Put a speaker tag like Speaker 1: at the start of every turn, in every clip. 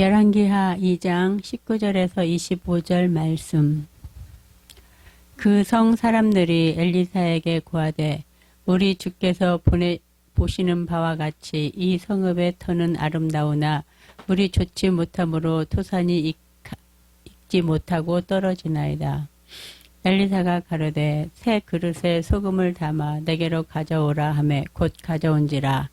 Speaker 1: 열왕기하 2장 19절에서 25절 말씀. 그 성 사람들이 엘리사에게 고하되 우리 주께서 보시는 바와 같이 이 성읍의 터는 아름다우나 물이 좋지 못하므로 토산이 익지 못하고 떨어지나이다. 엘리사가 가로되 새 그릇에 소금을 담아 내게로 가져오라 하매 곧 가져온지라.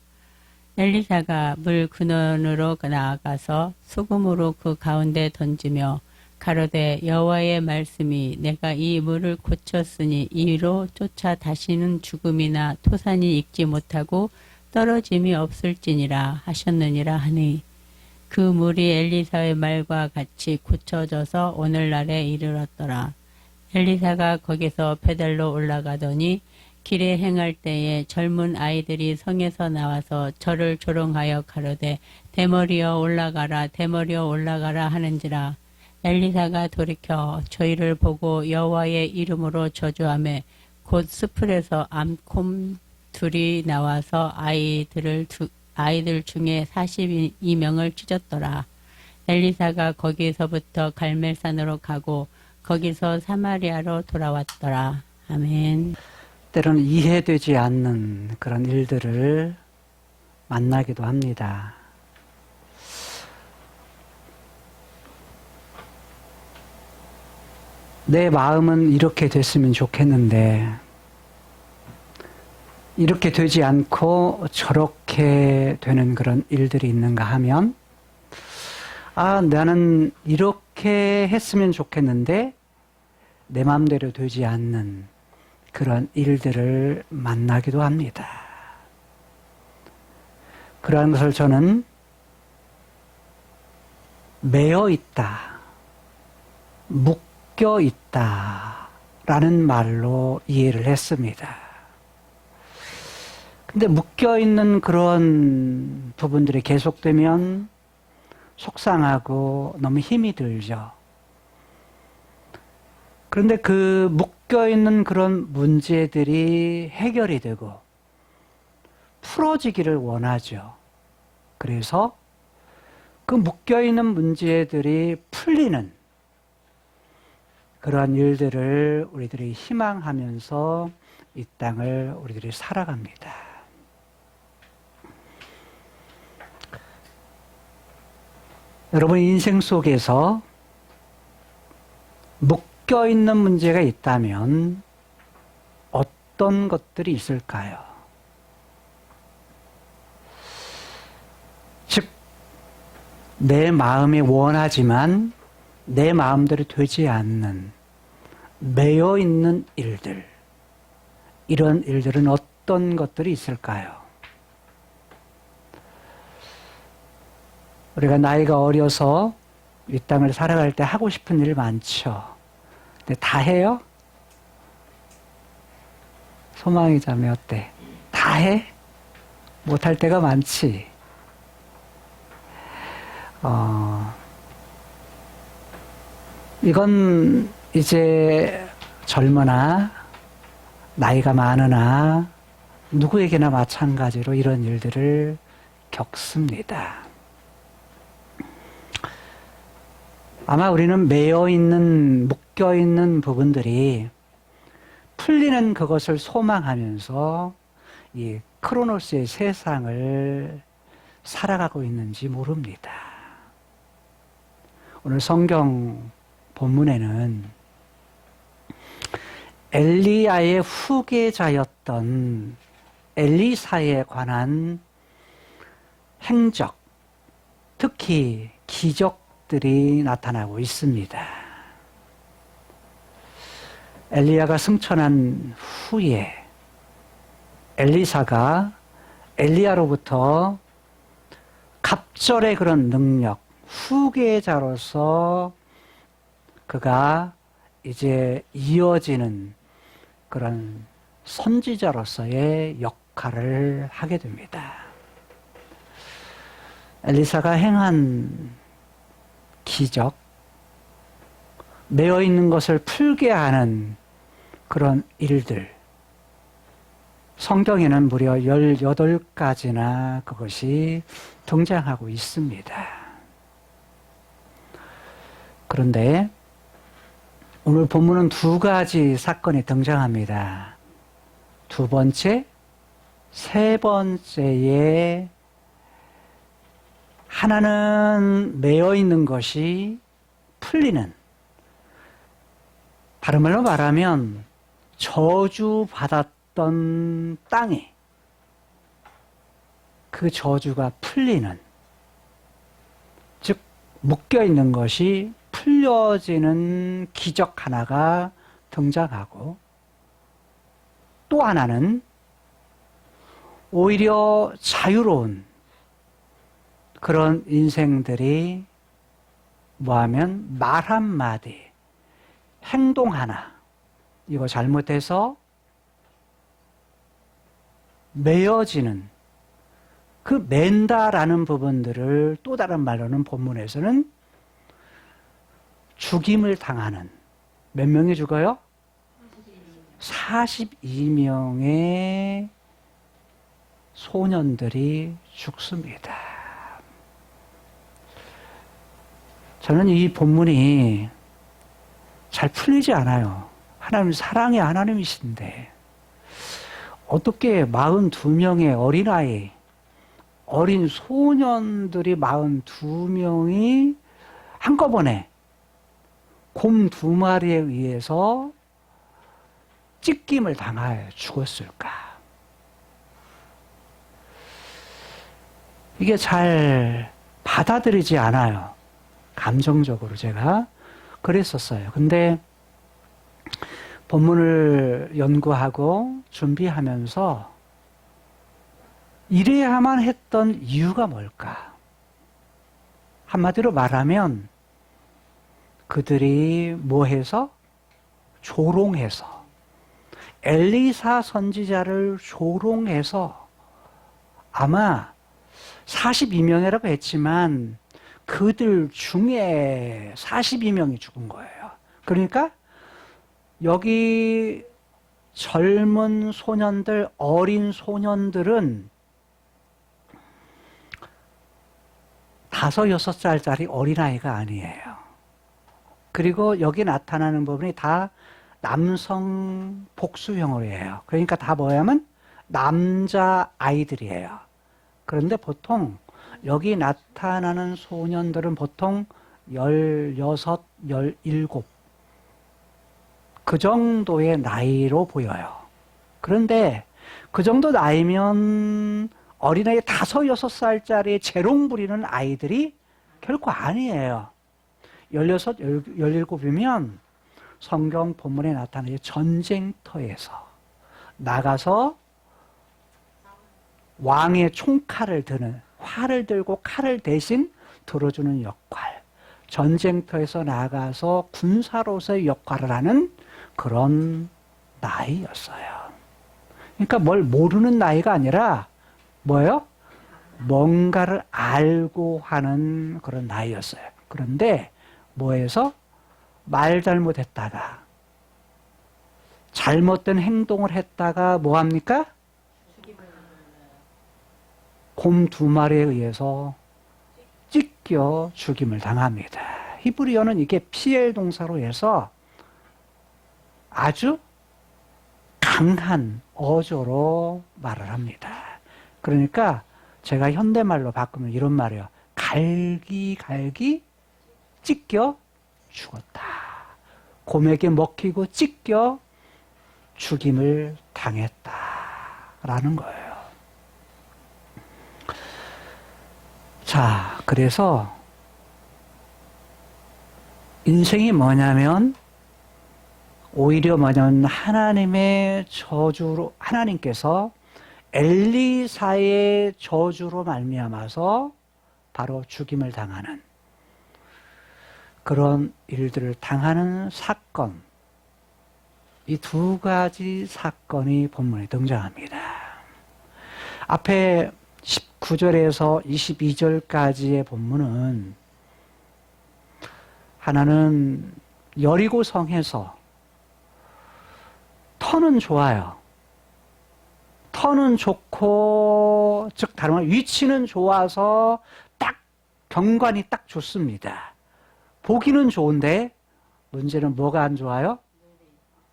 Speaker 1: 엘리사가 물 근원으로 나아가서 소금으로 그 가운데 던지며 가로되 여호와의 말씀이 내가 이 물을 고쳤으니 이로 쫓아 다시는 죽음이나 토산이 익지 못하고 떨어짐이 없을지니라 하셨느니라 하니 그 물이 엘리사의 말과 같이 고쳐져서 오늘날에 이르렀더라. 엘리사가 거기서 베델로 올라가더니 길에 행할 때에 젊은 아이들이 성에서 나와서 저를 조롱하여 가로되 대머리여 올라가라 대머리여 올라가라 하는지라. 엘리사가 돌이켜 저희를 보고 여호와의 이름으로 저주하매 곧 스풀에서 암콤 둘이 나와서 아이들 중에 42명을 찢었더라. 엘리사가 거기서부터 갈멜산으로 가고 거기서 사마리아로 돌아왔더라. 아멘.
Speaker 2: 때로는 이해되지 않는 그런 일들을 만나기도 합니다. 내 마음은 이렇게 됐으면 좋겠는데 이렇게 되지 않고 저렇게 되는 그런 일들이 있는가 하면 나는 이렇게 했으면 좋겠는데 내 마음대로 되지 않는 그런 일들을 만나기도 합니다. 그러한 것을 저는 매여 있다, 묶여 있다 라는 말로 이해를 했습니다. 근데 묶여 있는 그런 부분들이 계속되면 속상하고 너무 힘이 들죠. 그런데 그 묶여있는 그런 문제들이 해결이 되고 풀어지기를 원하죠. 그래서 그 묶여있는 문제들이 풀리는 그런 일들을 우리들이 희망하면서 이 땅을 우리들이 살아갑니다. 여러분 인생 속에서 묶여있는 문제가 있다면 어떤 것들이 있을까요? 즉, 내 마음이 원하지만 내 마음대로 되지 않는 매여있는 일들, 이런 일들은 어떤 것들이 있을까요? 우리가 나이가 어려서 이 땅을 살아갈 때 하고 싶은 일 많죠. 근데 다 해요? 소망이 자매 어때? 다 해? 못할 때가 많지. 이건 이제 젊으나 나이가 많으나 누구에게나 마찬가지로 이런 일들을 겪습니다. 아마 우리는 매여있는, 묶여있는 부분들이 풀리는 그것을 소망하면서 이 크로노스의 세상을 살아가고 있는지 모릅니다. 오늘 성경 본문에는 엘리야의 후계자였던 엘리사에 관한 행적, 특히 기적들이 나타나고 있습니다. 엘리야가 승천한 후에 엘리사가 엘리야로부터 갑절의 그런 능력, 후계자로서 그가 이제 이어지는 그런 선지자로서의 역할을 하게 됩니다. 엘리사가 행한 기적, 매여 있는 것을 풀게 하는 그런 일들, 성경에는 무려 18가지나 그것이 등장하고 있습니다. 그런데 오늘 본문은 두 가지 사건이 등장합니다. 두 번째, 세 번째에 하나는 매여 있는 것이 풀리는, 다른 말로 말하면 저주받았던 땅에 그 저주가 풀리는, 즉 묶여 있는 것이 풀려지는 기적 하나가 등장하고, 또 하나는 오히려 자유로운 그런 인생들이 뭐하면 말 한마디, 행동 하나, 이거 잘못해서 매어지는, 그 맨다라는 부분들을 또 다른 말로는 본문에서는 죽임을 당하는, 몇 명이 죽어요? 42명의 소년들이 죽습니다. 저는 이 본문이 잘 풀리지 않아요. 하나님 사랑의 하나님이신데 어떻게 42명의 어린아이, 어린 소년들이 42명이 한꺼번에 곰 2마리에 의해서 찢김을 당하여 죽었을까? 이게 잘 받아들이지 않아요. 감정적으로 제가 그랬었어요. 근데 본문을 연구하고 준비하면서 이래야만 했던 이유가 뭘까? 한마디로 말하면 그들이 뭐해서? 조롱해서, 엘리사 선지자를 조롱해서, 아마 42명이라고 했지만 그들 중에 42명이 죽은 거예요. 그러니까 여기 젊은 소년들, 어린 소년들은 5, 6살짜리 어린아이가 아니에요. 그리고 여기 나타나는 부분이 다 남성 복수형으로예요. 그러니까 다 뭐냐면 남자 아이들이에요. 그런데 보통 여기 나타나는 소년들은 보통 16, 17, 그 정도의 나이로 보여요. 그런데 그 정도 나이면 어린아이 5, 6살짜리 재롱 부리는 아이들이 결코 아니에요. 16, 17이면 성경 본문에 나타나는 전쟁터에서 나가서 왕의 총칼을 드는, 활을 들고 칼을 대신 들어주는 역할, 전쟁터에서 나가서 군사로서의 역할을 하는 그런 나이였어요. 그러니까 뭘 모르는 나이가 아니라 뭐예요? 뭔가를 알고 하는 그런 나이였어요. 그런데 뭐해서 말 잘못했다가, 잘못된 행동을 했다가 뭐합니까? 곰 2마리에 의해서 찢겨 죽임을 당합니다. 히브리어는 이게 피엘 동사로 해서 아주 강한 어조로 말을 합니다. 그러니까 제가 현대말로 바꾸면 이런 말이에요. 갈기갈기 찢겨 죽었다. 곰에게 먹히고 찢겨 죽임을 당했다라는 거예요. 자, 그래서 인생이 뭐냐면 오히려 뭐냐면 하나님의 저주로, 하나님께서 엘리사의 저주로 말미암아서 바로 죽임을 당하는 그런 일들을 당하는 사건, 이 2가지 사건이 본문에 등장합니다. 앞에 19절에서 22절까지의 본문은 하나는 여리고 성에서 터는 좋아요. 터는 좋고, 즉 다른 말 위치는 좋아서 딱 경관이 딱 좋습니다. 보기는 좋은데 문제는 뭐가 안 좋아요?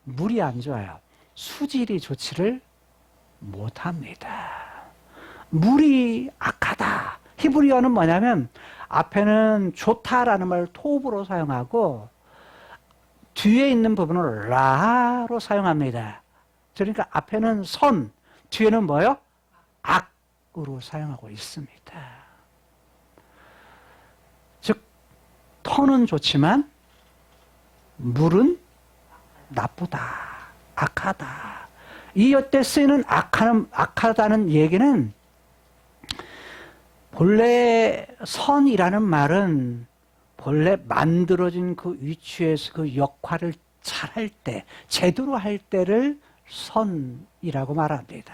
Speaker 2: 물이 안 좋아요. 수질이 좋지를 못합니다. 물이 악하다. 히브리어는 뭐냐면 앞에는 좋다라는 말을 토브로 사용하고 뒤에 있는 부분을 라로 사용합니다. 그러니까 앞에는 선, 뒤에는 뭐요? 악으로 사용하고 있습니다. 즉 터는 좋지만 물은 나쁘다, 악하다. 이 여태 쓰이는 악하다는 얘기는 본래 선이라는 말은 본래 만들어진 그 위치에서 그 역할을 잘할 때, 제대로 할 때를 선이라고 말합니다.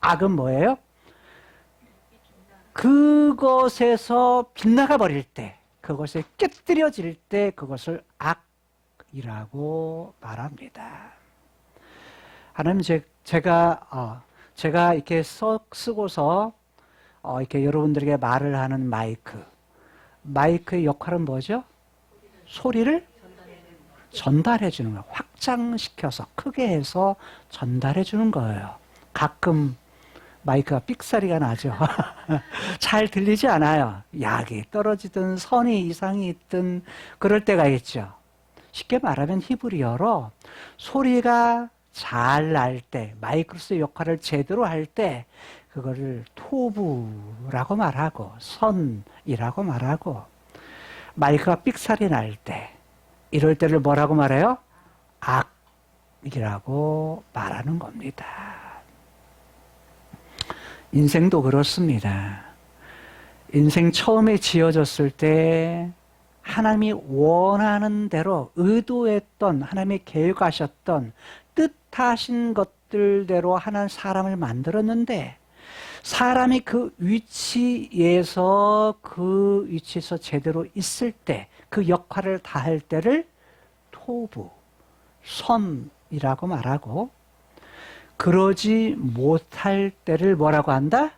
Speaker 2: 악은 뭐예요? 그것에서 빗나가 버릴 때, 그것에 깨뜨려질 때 그것을 악이라고 말합니다. 하나님, 제가 이렇게 쓰고서 이렇게 여러분들에게 말을 하는 마이크의 역할은 뭐죠? 소리를 전달해 주는 거예요. 확장시켜서 크게 해서 전달해 주는 거예요. 가끔 마이크가 삑사리가 나죠. 잘 들리지 않아요. 약이 떨어지든 선이 이상이 있든 그럴 때가 있죠. 쉽게 말하면 히브리어로 소리가 잘 날 때, 마이크로스의 역할을 제대로 할 때 그거를 토부라고 말하고 선이라고 말하고, 마이크가 삑사리 날 때, 이럴 때를 뭐라고 말해요? 악이라고 말하는 겁니다. 인생도 그렇습니다. 인생 처음에 지어졌을 때 하나님이 원하는 대로 의도했던, 하나님이 계획하셨던 뜻하신 것들대로 하나님 사람을 만들었는데, 사람이 그 위치에서 제대로 있을 때, 그 역할을 다할 때를 토부, 선이라고 말하고, 그러지 못할 때를 뭐라고 한다?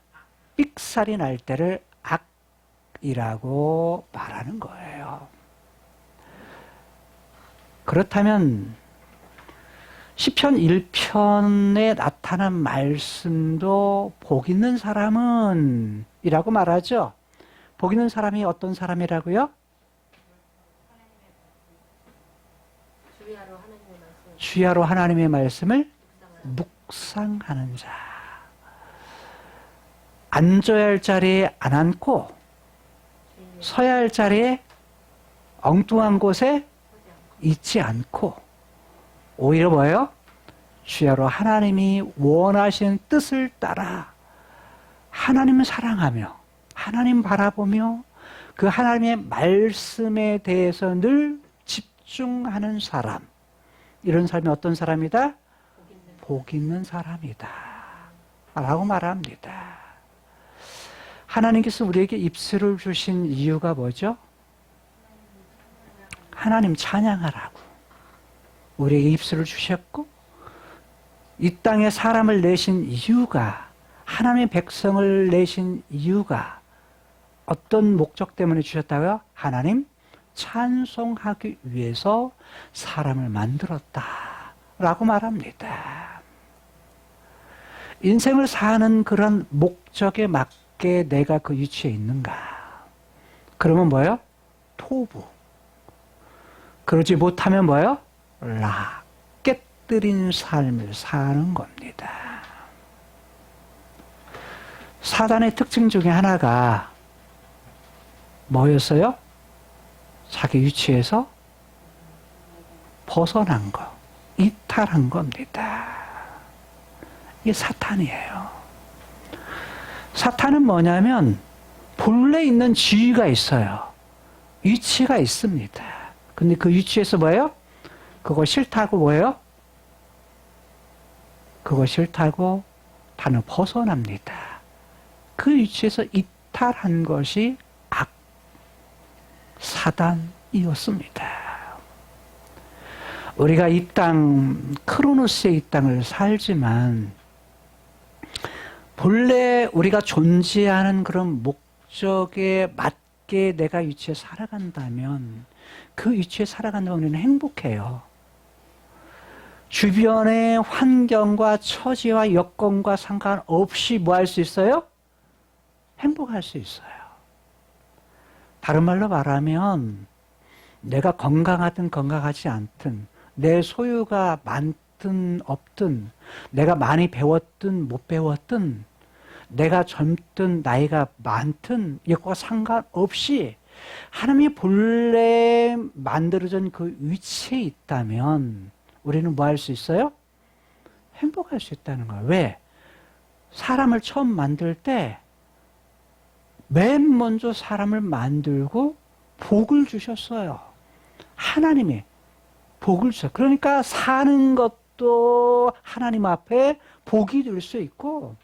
Speaker 2: 삑살이 날 때를 악이라고 말하는 거예요. 그렇다면 시편 1편에 나타난 말씀도 복 있는 사람은 이라고 말하죠. 복 있는 사람이 어떤 사람이라고요? 주야로 하나님의 말씀을 묵상하는 자. 앉아야 할 자리에 안 앉고 서야 할 자리에 엉뚱한 곳에 있지 않고, 오히려 뭐예요? 주야로 하나님이 원하시는 뜻을 따라 하나님을 사랑하며 하나님 바라보며 그 하나님의 말씀에 대해서 늘 집중하는 사람, 이런 사람이 어떤 사람이다? 복 있는 사람이다 라고 말합니다. 하나님께서 우리에게 입술을 주신 이유가 뭐죠? 하나님 찬양하라고 우리에게 입술을 주셨고, 이 땅에 사람을 내신 이유가, 하나님의 백성을 내신 이유가 어떤 목적 때문에 주셨다고요? 하나님 찬송하기 위해서 사람을 만들었다 라고 말합니다. 인생을 사는 그런 목적에 맞게 내가 그 위치에 있는가? 그러면 뭐예요? 토부. 그러지 못하면 뭐예요? 깨뜨린 삶을 사는 겁니다. 사단의 특징 중에 하나가 뭐였어요? 자기 위치에서 벗어난 거, 이탈한 겁니다. 이게 사탄이에요. 사탄은 뭐냐면 본래 있는 지위가 있어요. 위치가 있습니다. 근데 그 위치에서 뭐예요? 그거 싫다고 뭐예요? 그거 싫다고 단어 벗어납니다. 그 위치에서 이탈한 것이 사단이었습니다. 우리가 이 땅, 크로노스의 이 땅을 살지만 본래 우리가 존재하는 그런 목적에 맞게 내가 위치에 살아간다면 그 위치에 살아간다면 우리는 행복해요. 주변의 환경과 처지와 여건과 상관없이 뭐 할 수 있어요? 행복할 수 있어요. 다른 말로 말하면 내가 건강하든 건강하지 않든 내 소유가 많든 없든 내가 많이 배웠든 못 배웠든 내가 젊든 나이가 많든 이것과 상관없이 하나님이 본래 만들어진 그 위치에 있다면 우리는 뭐 할 수 있어요? 행복할 수 있다는 거예요. 왜? 사람을 처음 만들 때 맨 먼저 사람을 만들고 복을 주셨어요. 하나님이 복을 주셨어요. 그러니까 사는 것도 하나님 앞에 복이 될 수 있고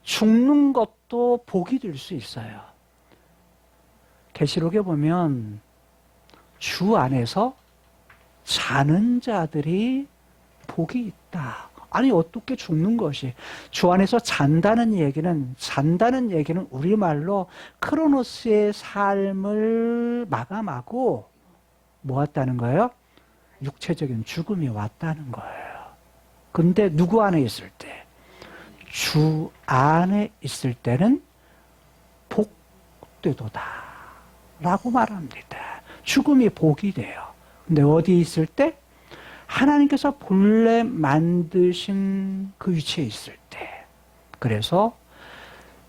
Speaker 2: 죽는 것도 복이 될 수 있어요. 계시록에 보면 주 안에서 자는 자들이 복이 있다. 아니 어떻게 죽는 것이 주 안에서 잔다는 얘기는 우리말로 크로노스의 삶을 마감하고 뭐 왔다는 거예요? 육체적인 죽음이 왔다는 거예요. 근데 누구 안에 있을 때? 주 안에 있을 때는 복되도다 라고 말합니다. 죽음이 복이 돼요. 근데 어디 있을 때? 하나님께서 본래 만드신 그 위치에 있을 때. 그래서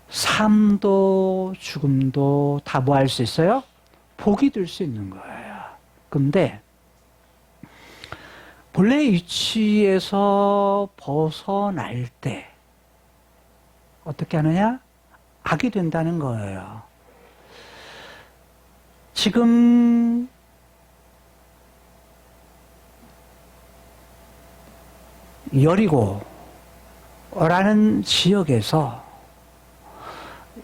Speaker 2: 삶도 죽음도 다 뭐 할 수 있어요? 복이 될 수 있는 거예요. 근데 본래의 위치에서 벗어날 때 어떻게 하느냐? 악이 된다는 거예요. 지금 여리고라는 지역에서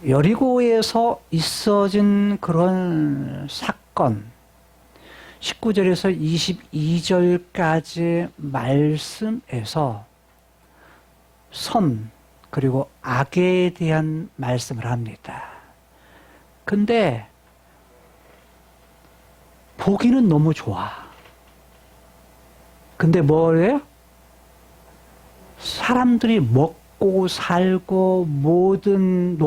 Speaker 2: 여리고에서 있어진 그런 사건 19절에서 22절까지 말씀에서 선 그리고 악에 대한 말씀을 합니다. 근데 보기는 너무 좋아. 근데 뭐예요? 사람들이 먹고 살고 모든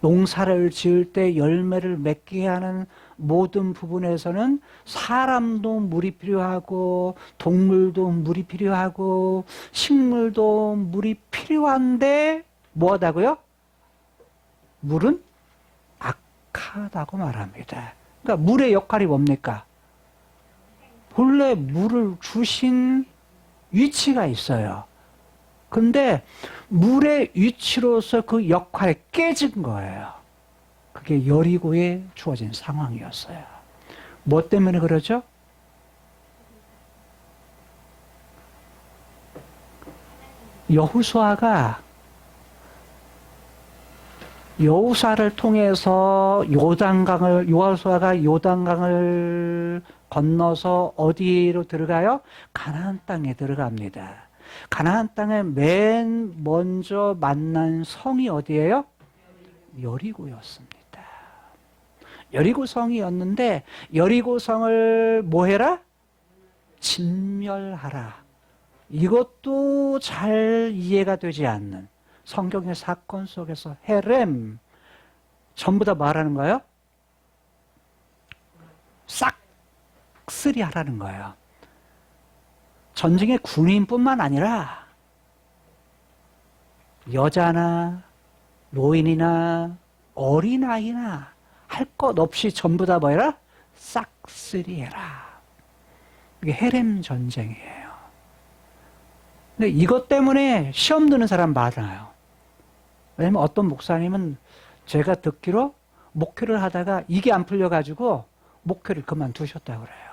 Speaker 2: 농사를 지을 때 열매를 맺게 하는 모든 부분에서는 사람도 물이 필요하고 동물도 물이 필요하고 식물도 물이 필요한데 뭐하다고요? 물은 악하다고 말합니다. 그러니까 물의 역할이 뭡니까? 본래 물을 주신 위치가 있어요. 근데 물의 위치로서 그 역할이 깨진 거예요. 그게 여리고에 주어진 상황이었어요. 뭐 때문에 그러죠? 여호수아가 여호사를 통해서 여호수아가 요단강을 건너서 어디로 들어가요? 가나안 땅에 들어갑니다. 가나안 땅에 맨 먼저 만난 성이 어디예요? 여리고였습니다. 여리고 성이었는데 여리고 성을 뭐 해라? 진멸하라. 이것도 잘 이해가 되지 않는 성경의 사건 속에서 헤렘 전부 다 말하는 거예요? 싹쓸이 하라는 거예요. 전쟁의 군인뿐만 아니라 여자나 노인이나 어린아이나 할 것 없이 전부 다 뭐해라? 싹쓸이 해라. 이게 헤렘 전쟁이에요. 근데 이것 때문에 시험 드는 사람 많아요. 왜냐면 어떤 목사님은 제가 듣기로 목회를 하다가 이게 안 풀려가지고 목회를 그만두셨다고 그래요.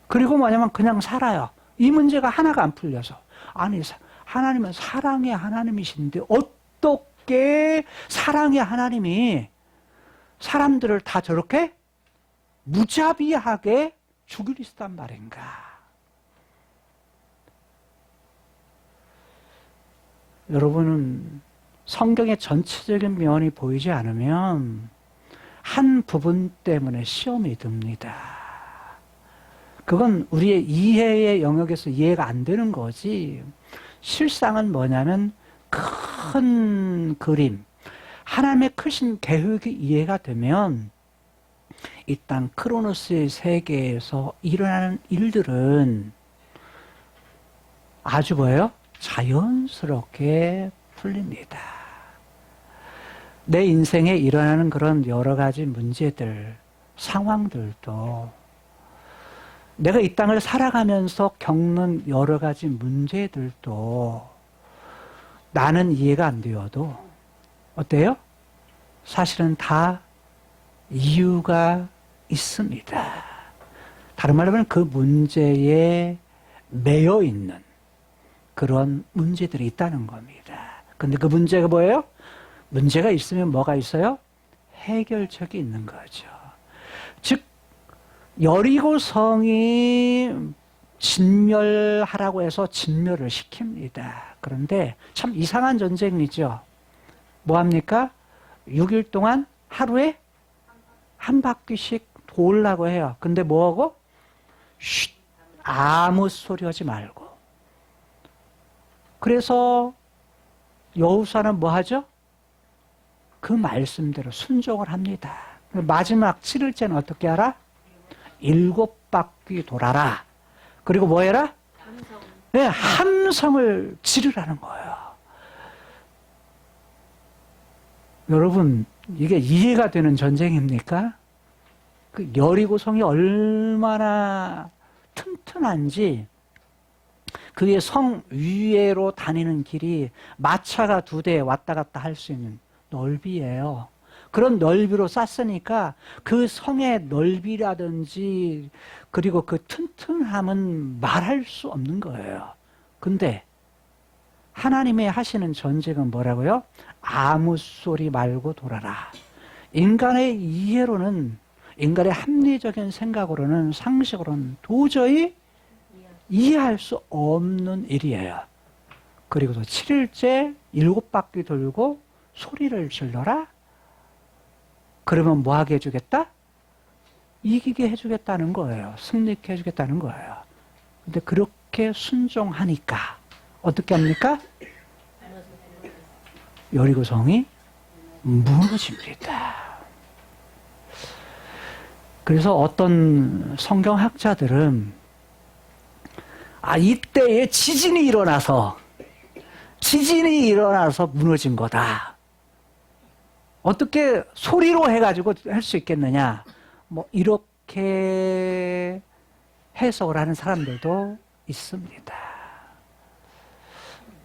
Speaker 2: 그리고 뭐냐면 그냥 살아요. 이 문제가 하나가 안 풀려서. 아니, 하나님은 사랑의 하나님이신데 어떻게 사랑의 하나님이 사람들을 다 저렇게 무자비하게 죽이시단 말인가. 여러분은 성경의 전체적인 면이 보이지 않으면 한 부분 때문에 시험이 듭니다. 그건 우리의 이해의 영역에서 이해가 안 되는 거지. 실상은 뭐냐면 큰 그림, 하나님의 크신 계획이 이해가 되면 이 땅 크로노스의 세계에서 일어나는 일들은 아주 뭐예요? 자연스럽게 풀립니다. 내 인생에 일어나는 그런 여러 가지 문제들, 상황들도 내가 이 땅을 살아가면서 겪는 여러 가지 문제들도 나는 이해가 안 되어도 어때요? 사실은 다 이유가 있습니다. 다른 말로 하면 그 문제에 매여 있는 그런 문제들이 있다는 겁니다. 근데 그 문제가 뭐예요? 문제가 있으면 뭐가 있어요? 해결책이 있는 거죠. 즉 여리고성이 진멸하라고 해서 진멸을 시킵니다. 그런데 참 이상한 전쟁이죠. 뭐합니까? 6일 동안 하루에 한 바퀴씩 돌라고 해요. 근데 뭐하고? 쉿, 아무 소리 하지 말고. 그래서 여호수아는 뭐하죠? 그 말씀대로 순종을 합니다. 마지막 7일째는 어떻게 하라? 7바퀴 돌아라. 그리고 뭐 해라? 네, 함성을 지르라는 거예요. 여러분, 이게 이해가 되는 전쟁입니까? 그 여리고성이 얼마나 튼튼한지, 그게 성 위에로 다니는 길이 마차가 2대 왔다 갔다 할 수 있는 넓이에요. 그런 넓이로 쌌으니까 그 성의 넓이라든지 그리고 그 튼튼함은 말할 수 없는 거예요. 근데 하나님의 하시는 전쟁은 뭐라고요? 아무 소리 말고 돌아라. 인간의 이해로는, 인간의 합리적인 생각으로는, 상식으로는 도저히 이해할 수 없는 일이에요. 그리고 또 7일째 7바퀴 돌고 소리를 질러라? 그러면 뭐 하게 해주겠다? 이기게 해주겠다는 거예요. 승리케 해주겠다는 거예요. 근데 그렇게 순종하니까 어떻게 합니까? 여리고성이 무너집니다. 그래서 어떤 성경학자들은 이때에 지진이 일어나서 무너진 거다. 어떻게 소리로 해가지고 할 수 있겠느냐? 뭐 이렇게 해석을 하는 사람들도 있습니다.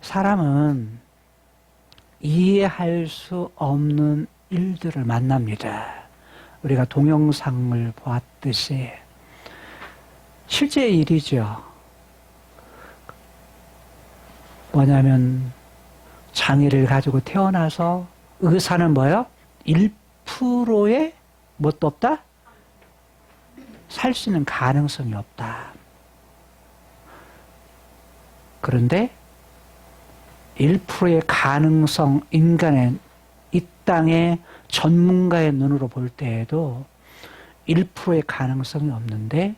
Speaker 2: 사람은 이해할 수 없는 일들을 만납니다. 우리가 동영상을 보았듯이 실제 일이죠. 뭐냐면 장애를 가지고 태어나서 의사는 뭐예요? 1%의 뭣도 없다? 살 수 있는 가능성이 없다. 그런데 1%의 가능성, 인간의 이 땅의 전문가의 눈으로 볼 때에도 1%의 가능성이 없는데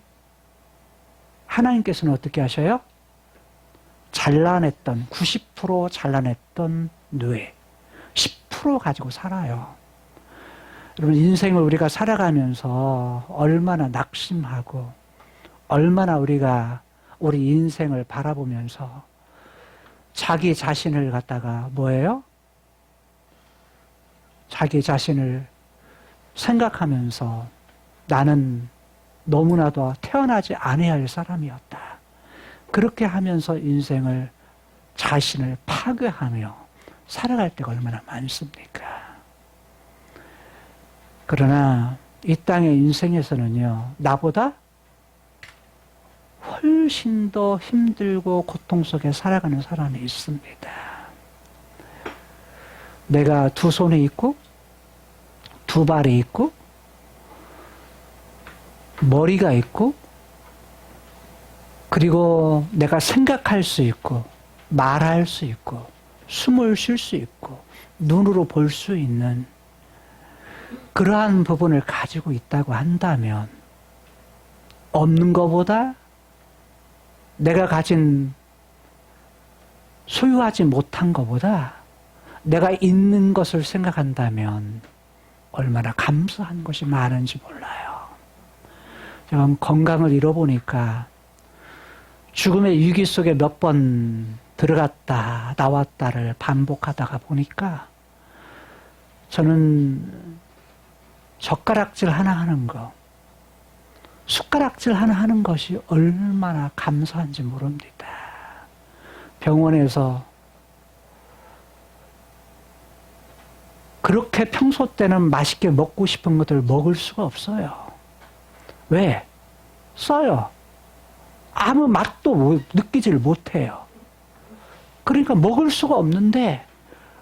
Speaker 2: 하나님께서는 어떻게 하셔요? 잘라냈던 90% 잘라냈던 뇌 10% 가지고 살아요. 여러분 인생을 우리가 살아가면서 얼마나 낙심하고 얼마나 우리가 우리 인생을 바라보면서 자기 자신을 갖다가 뭐예요? 자기 자신을 생각하면서 나는 너무나도 태어나지 않아야 할 사람이었다. 그렇게 하면서 인생을 자신을 파괴하며 살아갈 때가 얼마나 많습니까? 그러나 이 땅의 인생에서는요, 나보다 훨씬 더 힘들고 고통 속에 살아가는 사람이 있습니다. 내가 2손이 있고, 2발이 있고, 머리가 있고, 그리고 내가 생각할 수 있고, 말할 수 있고, 숨을 쉴 수 있고, 눈으로 볼 수 있는 그러한 부분을 가지고 있다고 한다면 없는 것보다 내가 가진 소유하지 못한 것보다 내가 있는 것을 생각한다면 얼마나 감사한 것이 많은지 몰라요. 제가 건강을 잃어보니까 죽음의 위기 속에 몇 번 들어갔다 나왔다를 반복하다가 보니까 저는 젓가락질 하나 하는 거, 숟가락질 하나 하는 것이 얼마나 감사한지 모릅니다. 병원에서 그렇게 평소 때는 맛있게 먹고 싶은 것들을 먹을 수가 없어요. 왜? 써요. 아무 맛도 느끼지를 못해요. 그러니까 먹을 수가 없는데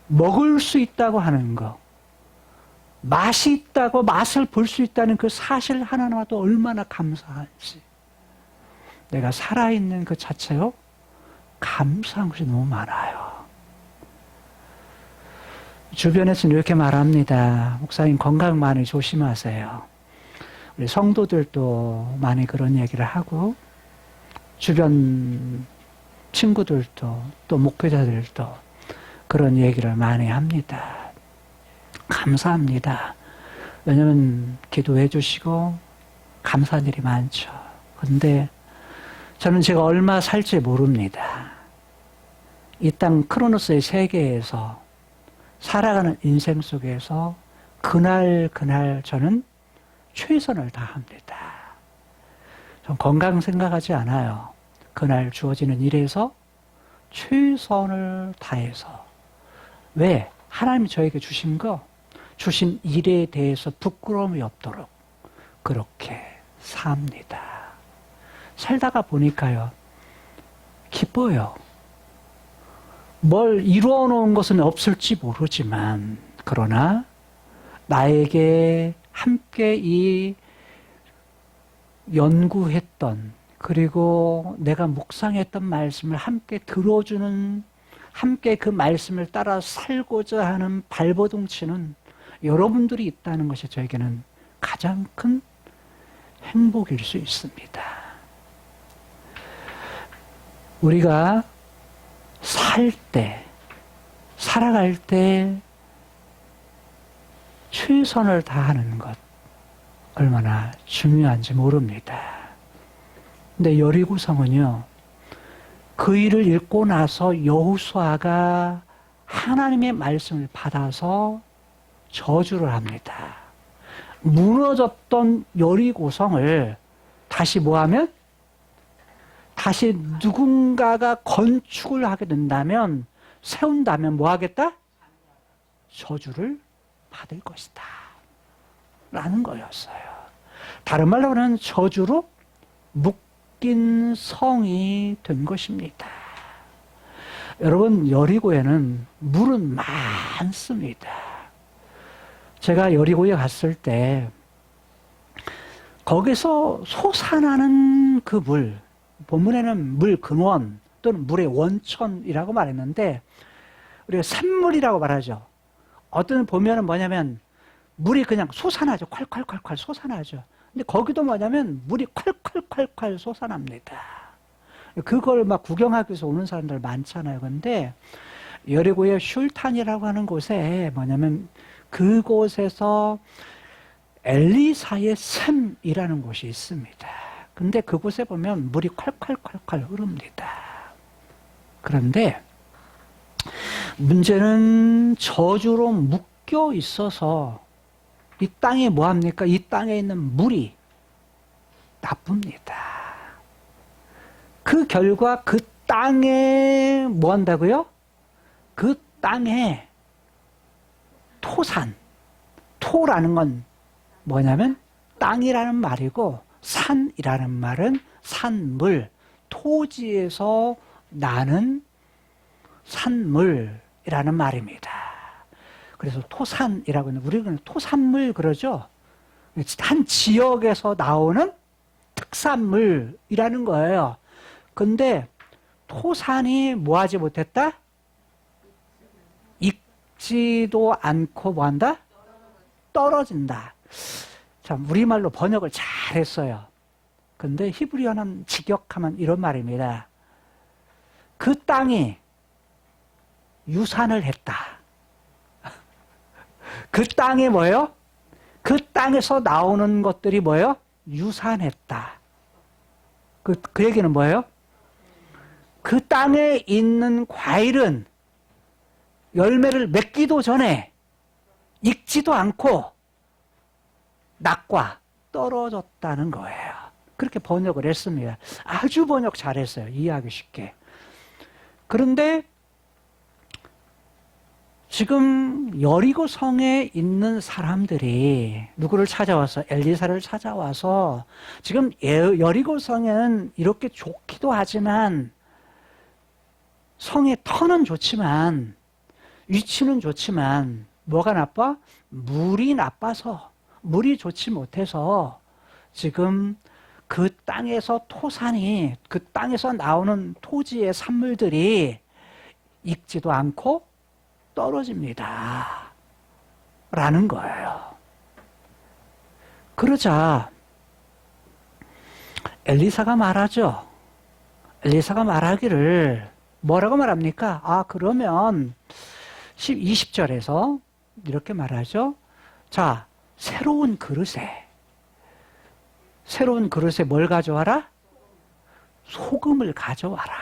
Speaker 2: 먹을 수 있다고 하는 거, 맛이 있다고 맛을 볼 수 있다는 그 사실 하나하나도 얼마나 감사한지. 내가 살아있는 그 자체요, 감사한 것이 너무 많아요. 주변에서는 이렇게 말합니다. 목사님 건강 많이 조심하세요. 우리 성도들도 많이 그런 얘기를 하고 주변 친구들도 또 목회자들도 그런 얘기를 많이 합니다. 감사합니다. 왜냐하면 기도해 주시고 감사한 일이 많죠. 그런데 저는 제가 얼마 살지 모릅니다. 이 땅 크로노스의 세계에서 살아가는 인생 속에서 그날 저는 최선을 다합니다. 전 건강 생각하지 않아요. 그날 주어지는 일에서 최선을 다해서. 왜? 하나님이 저에게 주신 주신 일에 대해서 부끄러움이 없도록 그렇게 삽니다. 살다가 보니까요, 기뻐요. 뭘 이루어 놓은 것은 없을지 모르지만, 그러나 나에게 함께 이 연구했던, 그리고 내가 묵상했던 말씀을 함께 들어주는, 함께 그 말씀을 따라 살고자 하는 발버둥치는 여러분들이 있다는 것이 저에게는 가장 큰 행복일 수 있습니다. 우리가 살아갈 때 최선을 다하는 것 얼마나 중요한지 모릅니다. 근데 여리고성은요, 그 일을 읽고 나서 여호수아가 하나님의 말씀을 받아서 저주를 합니다. 무너졌던 여리고성을 다시 뭐하면? 다시 누군가가 건축을 하게 된다면, 세운다면 뭐 하겠다? 저주를 받을 것이다 라는 거였어요. 다른 말로 하면 저주로 묶인 성이 된 것입니다. 여러분, 여리고에는 물은 많습니다. 제가 여리고에 갔을 때 거기서 솟아나는 그 물, 본문에는 물 근원 또는 물의 원천이라고 말했는데 우리가 샘물이라고 말하죠. 어떤 보면은 뭐냐면 물이 그냥 솟아나죠. 콸콸콸콸 솟아나죠. 근데 거기도 뭐냐면 물이 콸콸콸콸 솟아납니다. 그걸 막 구경하기 위해서 오는 사람들 많잖아요. 근데 여리고의 슐탄이라고 하는 곳에 뭐냐면 그곳에서 엘리사의 샘이라는 곳이 있습니다. 근데 그곳에 보면 물이 콸콸콸콸 흐릅니다. 그런데 문제는 저주로 묶여 있어서 이 땅에 뭐합니까? 이 땅에 있는 물이 나쁩니다. 그 결과 그 땅에 뭐 한다고요? 그 땅에 토산, 토라는 건 뭐냐면 땅이라는 말이고 산이라는 말은 산물, 토지에서 나는 산물이라는 말입니다. 그래서 토산이라고 하는, 우리는 토산물 그러죠. 한 지역에서 나오는 특산물이라는 거예요. 근데 토산이 뭐하지 못했다? 익지도 않고 뭐한다? 떨어진다. 참, 우리말로 번역을 잘 했어요. 근데 히브리어는 직역하면 이런 말입니다. 그 땅이 유산을 했다. 그 땅이 뭐예요? 그 땅에서 나오는 것들이 뭐예요? 유산했다. 그 얘기는 뭐예요? 그 땅에 있는 과일은 열매를 맺기도 전에 익지도 않고 낙과 떨어졌다는 거예요. 그렇게 번역을 했습니다. 아주 번역 잘했어요. 이해하기 쉽게. 그런데 지금 여리고 성에 있는 사람들이 누구를 찾아와서 엘리사를 찾아와서 지금 여리고 성에는 이렇게 좋기도 하지만 성의 터는 좋지만 위치는 좋지만 뭐가 나빠? 물이 나빠서 물이 좋지 못해서 지금 그 땅에서 토산이 그 땅에서 나오는 토지의 산물들이 익지도 않고 떨어집니다. 라는 거예요. 그러자 엘리사가 말하죠. 엘리사가 말하기를 뭐라고 말합니까? 아, 그러면 20절에서 이렇게 말하죠. 자, 새로운 그릇에 뭘 가져와라? 소금을 가져와라.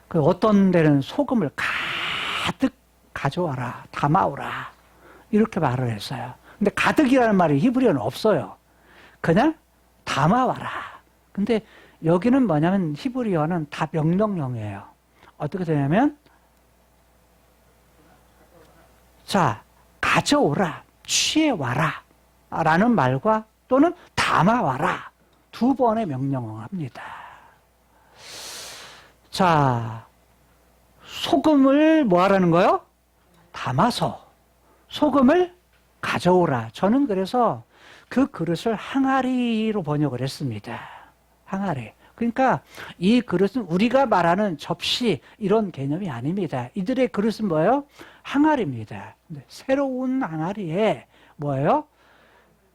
Speaker 2: 그 어떤 데는 소금을 가득 가져와라. 담아오라. 이렇게 말을 했어요. 근데 가득이라는 말이 히브리어는 없어요. 그냥 담아와라. 근데 여기는 뭐냐면 히브리어는 다 명령형이에요. 어떻게 되냐면 자, 가져오라. 취해와라. 라는 말과 또는 담아와라. 두 번의 명령을 합니다. 자, 소금을 뭐 하라는 거요? 담아서 소금을 가져오라. 저는 그래서 그 그릇을 항아리로 번역을 했습니다. 항아리. 그러니까 이 그릇은 우리가 말하는 접시 이런 개념이 아닙니다. 이들의 그릇은 뭐예요? 항아리입니다. 새로운 항아리에 뭐예요?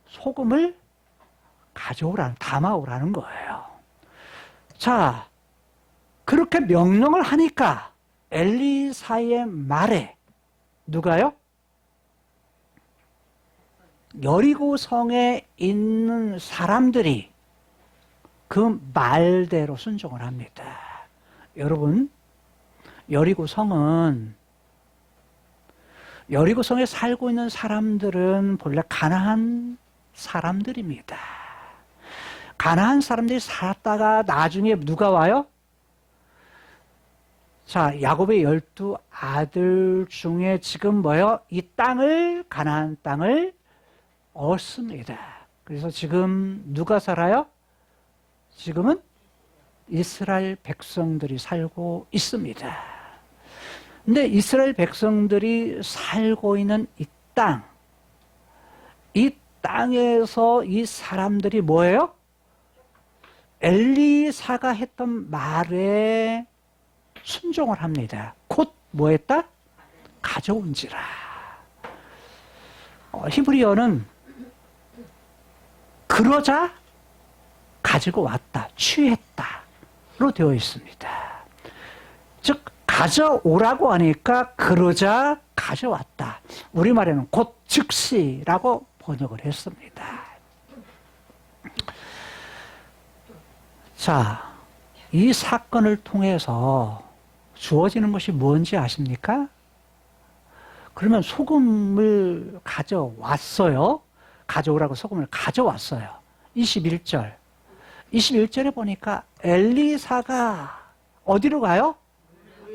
Speaker 2: 소금을 가져오라는, 담아오라는 거예요. 자, 그렇게 명령을 하니까 엘리사의 말에 누가요? 여리고 성에 있는 사람들이 그 말대로 순종을 합니다. 여러분, 여리고 성에 살고 있는 사람들은 본래 가나안 사람들입니다. 가나안 사람들이 살았다가 나중에 누가 와요? 자, 야곱의 12아들 중에 지금 뭐요? 이 땅을, 가나안 땅을 얻습니다. 그래서 지금 누가 살아요? 지금은 이스라엘 백성들이 살고 있습니다. 근데 이스라엘 백성들이 살고 있는 이 땅에서 이 사람들이 뭐예요? 엘리사가 했던 말에 순종을 합니다. 곧 뭐 했다? 가져온지라. 히브리어는 그러자 가지고 왔다, 취했다로 되어 있습니다. 즉 가져오라고 하니까 그러자 가져왔다. 우리말에는 곧 즉시라고 번역을 했습니다. 자, 이 사건을 통해서 주어지는 것이 뭔지 아십니까? 그러면 소금을 가져왔어요. 가져오라고 소금을 가져왔어요. 21절에 보니까 엘리사가 어디로 가요?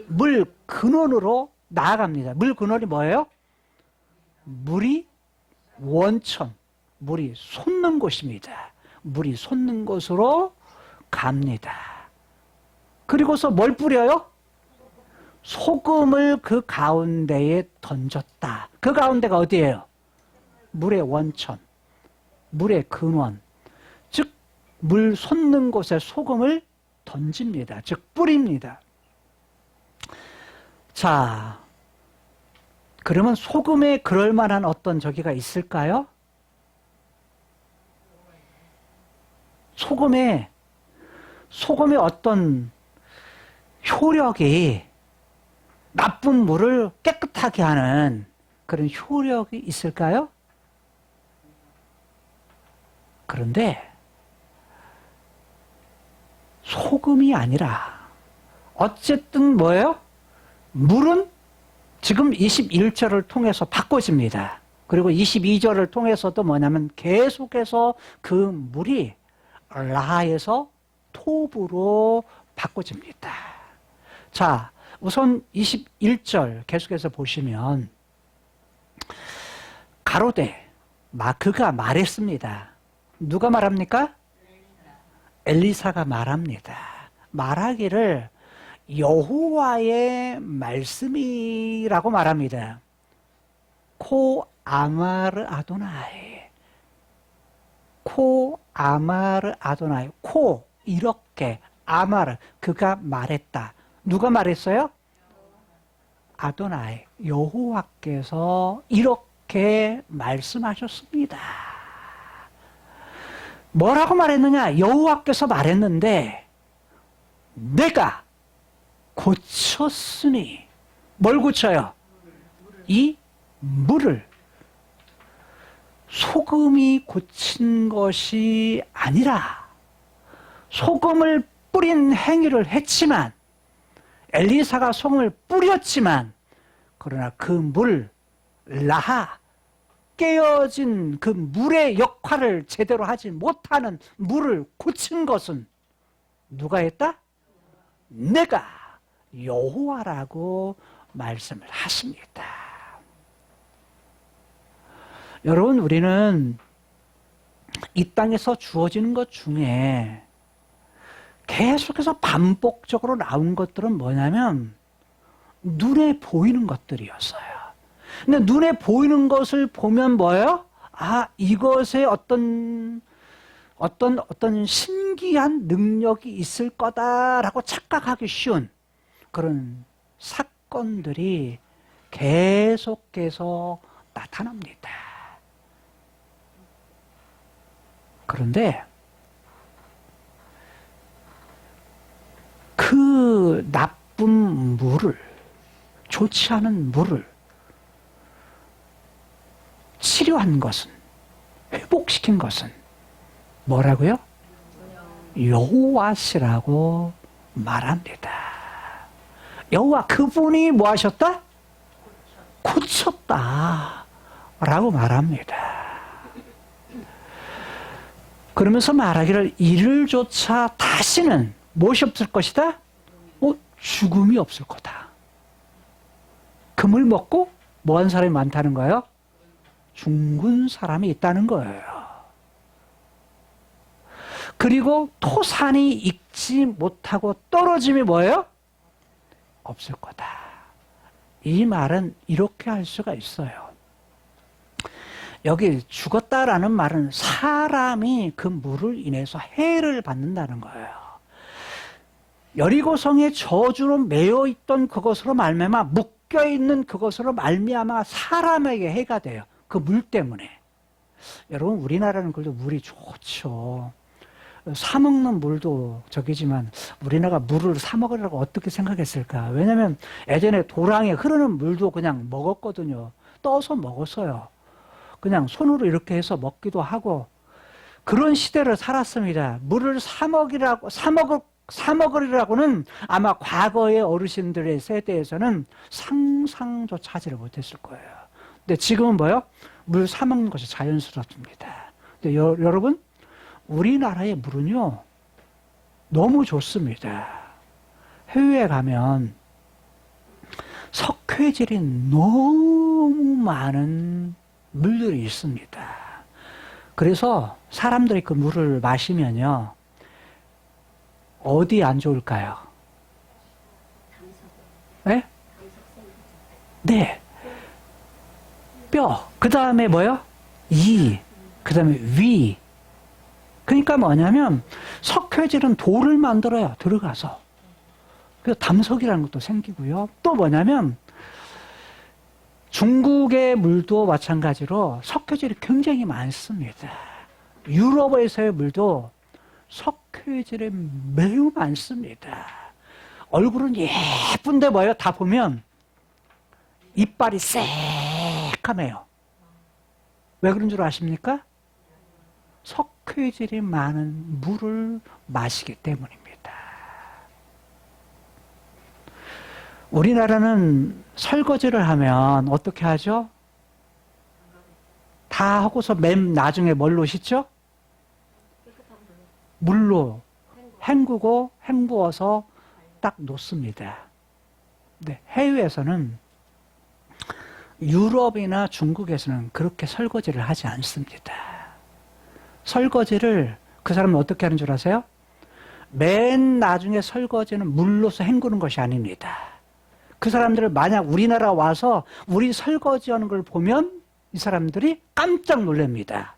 Speaker 2: 물 근원으로 나아갑니다. 물 근원이 뭐예요? 물이 원천, 물이 솟는 곳입니다. 물이 솟는 곳으로 갑니다. 그리고서 뭘 뿌려요? 소금을 그 가운데에 던졌다. 그 가운데가 어디예요? 물의 원천, 물의 근원. 즉, 물 솟는 곳에 소금을 던집니다. 즉, 뿌립니다. 자, 그러면 소금에 그럴 만한 어떤 저기가 있을까요? 소금에 어떤 효력이 나쁜 물을 깨끗하게 하는 그런 효력이 있을까요? 그런데 소금이 아니라 어쨌든 뭐예요? 물은 지금 21절을 통해서 바꿔집니다. 그리고 22절을 통해서도 뭐냐면 계속해서 그 물이 라에서 톱으로 바꿔집니다. 자, 우선 21절 계속해서 보시면 가로되 마크가 말했습니다. 누가 말합니까? 엘리사가 말합니다. 말하기를 여호와의 말씀이라고 말합니다. 코 아마르 아도나이, 코 아마르 아도나이, 코 이렇게 아마르 그가 말했다. 누가 말했어요? 아도나이, 여호와께서 이렇게 말씀하셨습니다. 뭐라고 말했느냐? 여호와께서 말했는데 내가 고쳤으니, 뭘 고쳐요? 이 물을. 소금이 고친 것이 아니라 소금을 뿌린 행위를 했지만, 엘리사가 소금을 뿌렸지만, 그러나 그 물, 라하, 깨어진 그 물의 역할을 제대로 하지 못하는 물을 고친 것은 누가 했다? 내가 여호와라고 말씀을 하십니다. 여러분, 우리는 이 땅에서 주어지는 것 중에 계속해서 반복적으로 나온 것들은 뭐냐면 눈에 보이는 것들이었어요. 근데 눈에 보이는 것을 보면 뭐예요? 아, 이것에 어떤 신기한 능력이 있을 거다라고 착각하기 쉬운 그런 사건들이 계속해서 나타납니다. 그런데 그 나쁜 물을, 좋지 않은 물을 치료한 것은, 회복시킨 것은 뭐라고요? 여호와시라고 말합니다. 여호와, 그분이 뭐 하셨다? 고쳤다 라고 말합니다. 그러면서 말하기를 이를조차 다시는 무엇이 없을 것이다? 죽음이 없을 거다. 금을 먹고 뭐 한 사람이 많다는 거예요? 죽은 사람이 있다는 거예요. 그리고 토산이 익지 못하고 떨어짐이 뭐예요? 없을 거다. 이 말은 이렇게 할 수가 있어요. 여기 죽었다라는 말은 사람이 그 물을 인해서 해를 받는다는 거예요. 여리고성의 저주로 매여 있던 그것으로 말미암아, 묶여 있는 그것으로 말미암아 사람에게 해가 돼요. 그 물 때문에. 여러분, 우리나라는 그래도 물이 좋죠. 사 먹는 물도 저기지만 우리나라가 물을 사 먹으려고 어떻게 생각했을까? 왜냐면 예전에 도랑에 흐르는 물도 그냥 먹었거든요. 떠서 먹었어요. 그냥 손으로 이렇게 해서 먹기도 하고 그런 시대를 살았습니다. 물을 사 먹으리라고는 아마 과거의 어르신들의 세대에서는 상상조차 하지를 못했을 거예요. 근데 지금은 뭐요? 물 사 먹는 것이 자연스럽습니다. 근데 여러분, 우리나라의 물은요, 너무 좋습니다. 해외에 가면 석회질이 너무 많은 물들이 있습니다. 그래서 사람들이 그 물을 마시면요, 어디 안 좋을까요? 네? 네. 뼈, 그 다음에 뭐요? 이, 그 다음에 위. 그러니까 뭐냐면 석회질은 돌을 만들어요. 중국의 물도 마찬가지로 석회질이 굉장히 많습니다. 유럽에서의 물도 석회질이 매우 많습니다. 얼굴은 예쁜데 뭐예요? 다 보면 이빨이 새까매요. 왜 그런 줄 아십니까? 석회질이 많은 물을 마시기 때문입니다. 우리나라는 설거지를 하면 어떻게 하죠? 다 하고서 맨 나중에 뭘로 씻죠? 물로 헹구고 헹구어서 딱 놓습니다. 네, 해외에서는 유럽이나 중국에서는 그렇게 설거지를 하지 않습니다. 설거지를 그 사람은 어떻게 하는 줄 아세요? 맨 나중에 설거지는 물로서 헹구는 것이 아닙니다. 그 사람들을 만약 우리나라 와서 우리 설거지하는 걸 보면 이 사람들이 깜짝 놀랍니다.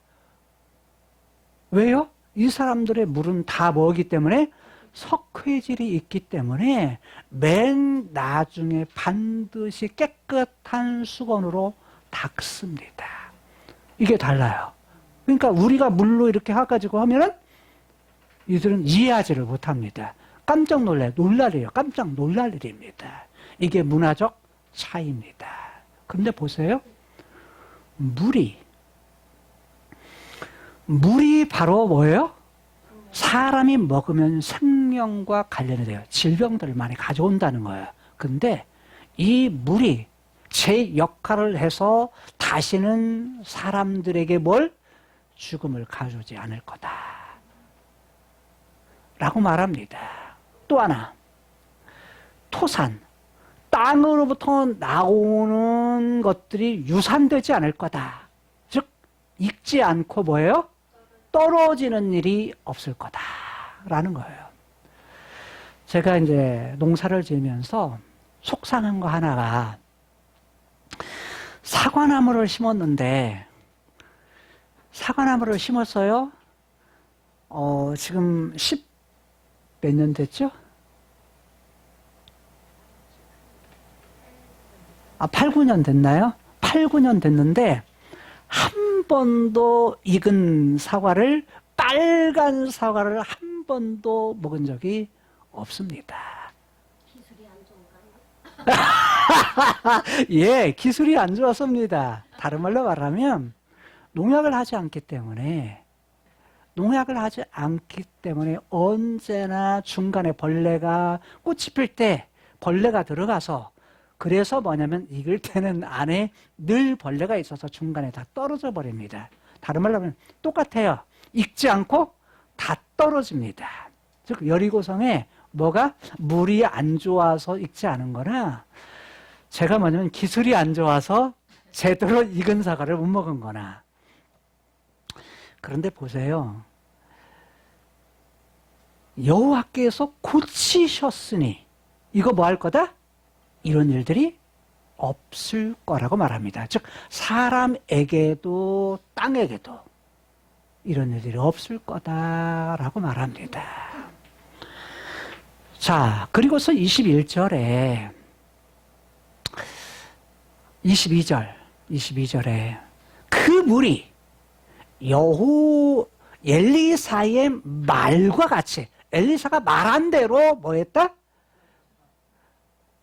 Speaker 2: 왜요? 이 사람들의 물은 다 뭐기 때문에 석회질이 있기 때문에 맨 나중에 반드시 깨끗한 수건으로 닦습니다. 이게 달라요. 그러니까 우리가 물로 이렇게 해가지고 하면은 이들은 이해하지를 못합니다. 깜짝 놀라요. 놀랄이에요. 깜짝 놀랄 일입니다. 이게 문화적 차이입니다. 그런데 보세요. 물이 바로 뭐예요? 사람이 먹으면 생명과 관련이 돼요. 질병들을 많이 가져온다는 거예요. 근데 이 물이 제 역할을 해서 다시는 사람들에게 뭘? 죽음을 가져오지 않을 거다. 라고 말합니다. 또 하나. 토산. 땅으로부터 나오는 것들이 유산되지 않을 거다. 즉, 익지 않고 뭐예요? 떨어지는 일이 없을 거다라는 거예요. 제가 이제 농사를 지으면서 속상한 거 하나가 사과나무를 심었는데 사과나무를 심었어요. 지금 10 몇 년 됐죠? 8, 9년 됐나요? 8, 9년 됐는데 한 번도 익은 사과를 빨간 사과를 한 번도 먹은 적이 없습니다.
Speaker 3: 기술이 안 좋은가요?
Speaker 2: 예, 기술이 안 좋았습니다. 다른 말로 말하면 농약을 하지 않기 때문에 언제나 중간에 벌레가 꽃이 필 때 벌레가 들어가서 그래서 뭐냐면 익을 때는 안에 늘 벌레가 있어서 중간에 다 떨어져 버립니다. 다른 말로 하면 똑같아요. 익지 않고 다 떨어집니다. 즉 여리고성에 뭐가 물이 안 좋아서 익지 않은 거나 제가 뭐냐면 기술이 안 좋아서 제대로 익은 사과를 못 먹은 거나. 그런데 보세요. 여호와께서 고치셨으니 이거 뭐 할 거다? 이런 일들이 없을 거라고 말합니다. 즉 사람에게도 땅에게도 이런 일들이 없을 거다라고 말합니다. 자, 그리고서 22절에 그 물이 엘리사의 말과 같이 엘리사가 말한 대로 뭐 했다?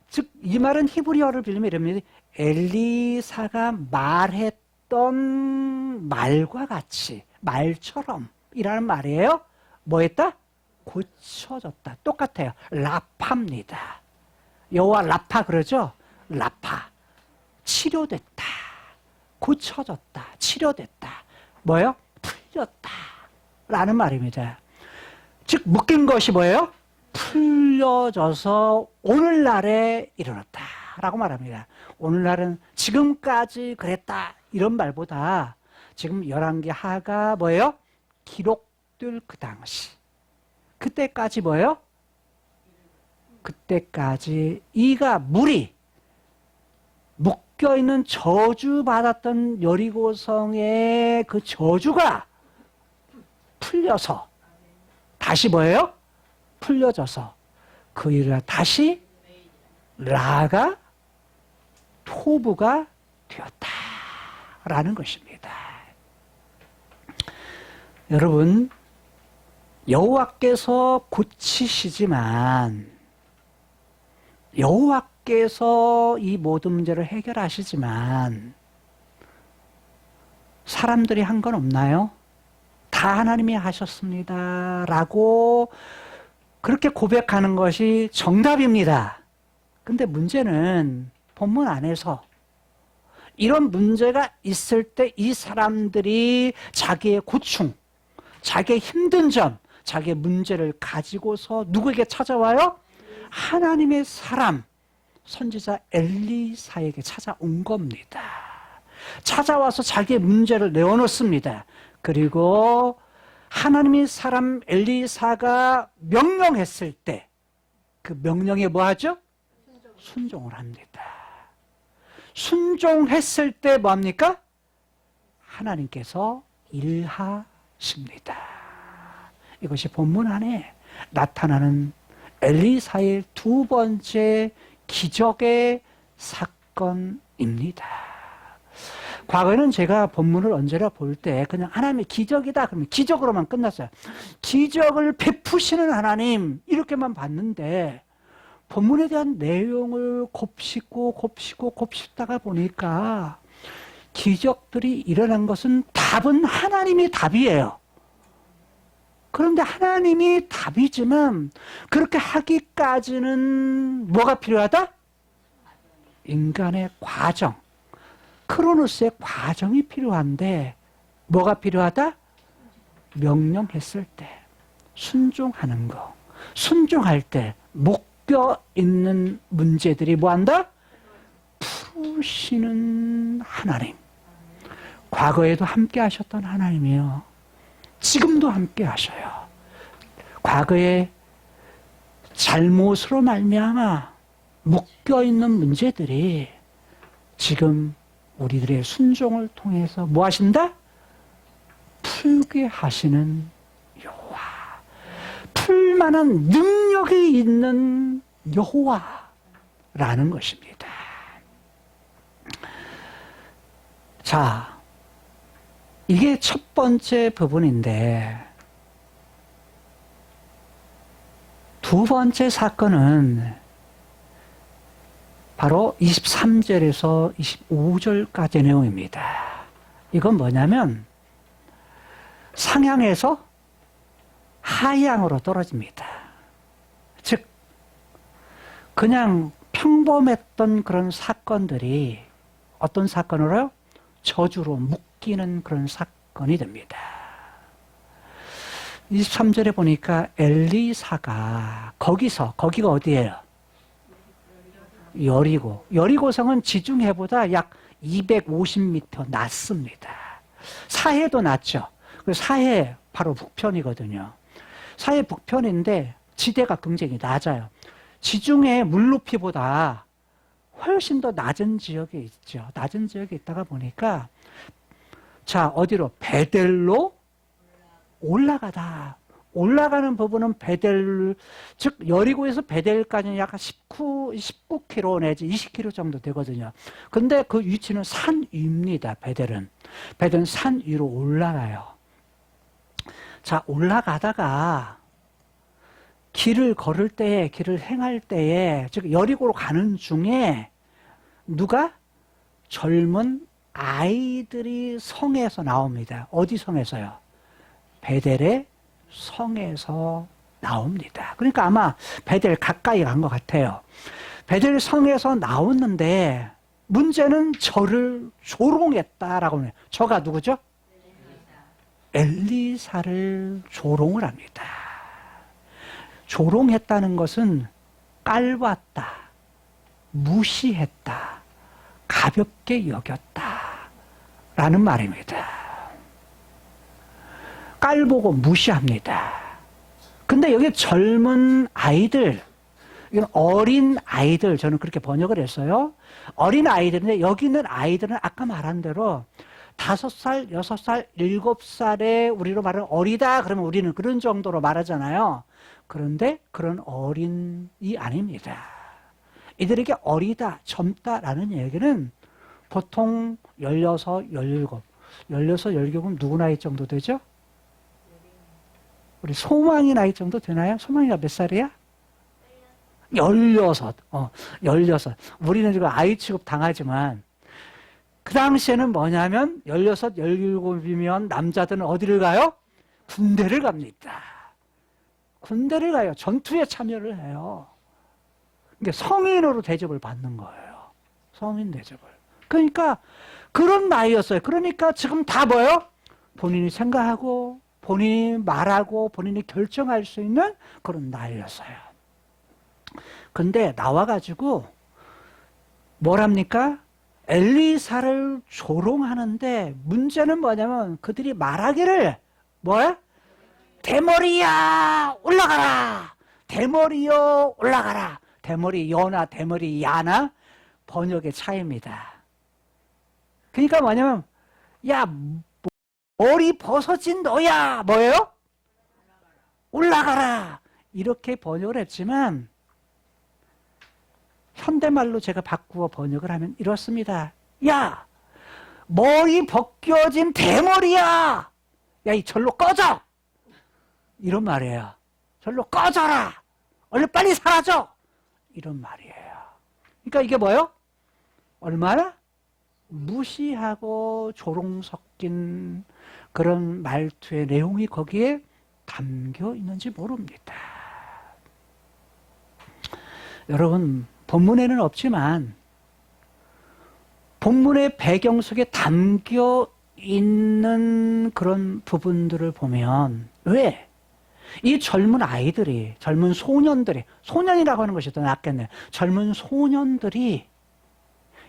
Speaker 2: 즉 이 말은 히브리어를 빌리면 이럽니다. 엘리사가 말했던 말과 같이 말처럼 이라는 말이에요. 뭐 했다? 고쳐졌다. 똑같아요. 라파입니다. 여호와 라파 그러죠? 라파. 치료됐다. 고쳐졌다. 치료됐다. 뭐예요? 풀렸다. 라는 말입니다. 즉 묶인 것이 뭐예요? 풀려져서 오늘날에 이르렀다 라고 말합니다. 오늘날은 지금까지 그랬다 이런 말보다 지금 열왕기 하가 뭐예요? 기록될 그 당시 그때까지 뭐예요? 그때까지 이가 물이 묶여있는 저주받았던 여리고성의 그 저주가 풀려서 다시 뭐예요? 풀려져서 그 일을 다시 라가 토부가 되었다라는 것입니다. 여러분, 여호와께서 고치시지만, 여호와께서 이 모든 문제를 해결하시지만 사람들이 한 건 없나요? 다 하나님이 하셨습니다 라고 그렇게 고백하는 것이 정답입니다. 근데 문제는 본문 안에서 이런 문제가 있을 때 이 사람들이 자기의 고충, 자기의 힘든 점, 자기의 문제를 가지고서 누구에게 찾아와요? 하나님의 사람, 선지자 엘리사에게 찾아온 겁니다. 찾아와서 자기의 문제를 내어놓습니다. 그리고 하나님의 사람 엘리사가 명령했을 때 그 명령에 뭐 하죠? 순종을 합니다. 순종했을 때 뭐 합니까? 하나님께서 일하십니다. 이것이 본문 안에 나타나는 엘리사의 두 번째 기적의 사건입니다. 과거에는 제가 본문을 언제나 볼 때 그냥 하나님의 기적이다 그러면 기적으로만 끝났어요. 기적을 베푸시는 하나님 이렇게만 봤는데 본문에 대한 내용을 곱씹다가 보니까 기적들이 일어난 것은 답은 하나님이 답이에요. 그런데 하나님이 답이지만 그렇게 하기까지는 뭐가 필요하다? 인간의 과정, 크로노스의 과정이 필요한데 뭐가 필요하다? 명령했을 때 순종하는 거. 순종할 때 묶여 있는 문제들이 뭐한다? 푸시는 하나님. 과거에도 함께 하셨던 하나님이요. 지금도 함께 하셔요. 과거에 잘못으로 말미암아 묶여 있는 문제들이 지금 우리들의 순종을 통해서 뭐 하신다? 풀게 하시는 여호와. 풀만한 능력이 있는 여호와라는 것입니다. 자, 이게 첫 번째 부분인데 두 번째 사건은 바로 23절에서 25절까지 내용입니다. 이건 뭐냐면 상향에서 하향으로 떨어집니다. 즉 그냥 평범했던 그런 사건들이 어떤 사건으로요? 저주로 묶이는 그런 사건이 됩니다. 23절에 보니까 엘리사가 거기가 어디예요? 여리고. 여리고성은 지중해보다 약 250m 낮습니다. 사해도 낮죠. 사해 바로 북편이거든요. 사해 북편인데 지대가 굉장히 낮아요. 지중해 물높이보다 훨씬 더 낮은 지역에 있죠. 낮은 지역에 있다가 보니까 자, 어디로? 베델로 올라가다. 올라가는 부분은 베델, 즉 여리고에서 베델까지는 약 19km 내지 20km 정도 되거든요. 근데 그 위치는 산 위입니다. 베델은 산 위로 올라가요. 자, 올라가다가 길을 걸을 때에, 길을 행할 때에, 즉 여리고로 가는 중에 누가? 젊은 아이들이 성에서 나옵니다. 어디 성에서요? 베델의 성에서 나옵니다. 그러니까 아마 베델 가까이 간 것 같아요. 베델 성에서 나왔는데 문제는 저를 조롱했다라고 해요. 저가 누구죠? 엘리사를 조롱을 합니다. 조롱했다는 것은 깔봤다, 무시했다, 가볍게 여겼다 라는 말입니다. 깔보고 무시합니다. 근데 여기 젊은 아이들, 이건 어린 아이들, 저는 그렇게 번역을 했어요. 어린 아이들인데 여기 있는 아이들은 아까 말한 대로 5살, 6살, 7살에 우리로 말하면 어리다 그러면 우리는 그런 정도로 말하잖아요. 그런데 그런 어린이 아닙니다. 이들에게 어리다, 젊다라는 얘기는 보통 16, 17. 16, 17은 누구 나이 정도 되죠? 우리 소망이 나이 정도 되나요? 소망이가 몇 살이야? 16. 16. 우리는 지금 아이 취급 당하지만 그 당시에는 뭐냐면 16, 17이면 남자들은 어디를 가요? 군대를 갑니다. 군대를 가요. 전투에 참여를 해요. 그러니까 성인으로 대접을 받는 거예요. 성인 대접을. 그러니까 그런 나이였어요. 그러니까 지금 다 뭐예요? 본인이 생각하고 본인이 말하고 본인이 결정할 수 있는 그런 나이였어요. 근데 나와가지고 뭐랍니까? 엘리사를 조롱하는데 문제는 뭐냐면 그들이 말하기를 뭐야? 대머리야 올라가라. 대머리요 올라가라. 대머리 여나 대머리 야나 번역의 차이입니다. 그러니까 뭐냐면 야 머리 벗어진 너야 뭐예요? 올라가라. 이렇게 번역을 했지만 현대말로 제가 바꾸어 번역을 하면 이렇습니다. 야 머리 벗겨진 대머리야. 야 이 절로 꺼져. 이런 말이에요. 절로 꺼져라. 얼른 빨리 사라져. 이런 말이에요. 그러니까 이게 뭐예요? 얼마나 무시하고 조롱 섞인 그런 말투의 내용이 거기에 담겨 있는지 모릅니다. 여러분, 본문에는 없지만 본문의 배경 속에 담겨 있는 그런 부분들을 보면 왜? 이 젊은 아이들이, 젊은 소년들이, 소년이라고 하는 것이 더 낫겠네요. 젊은 소년들이,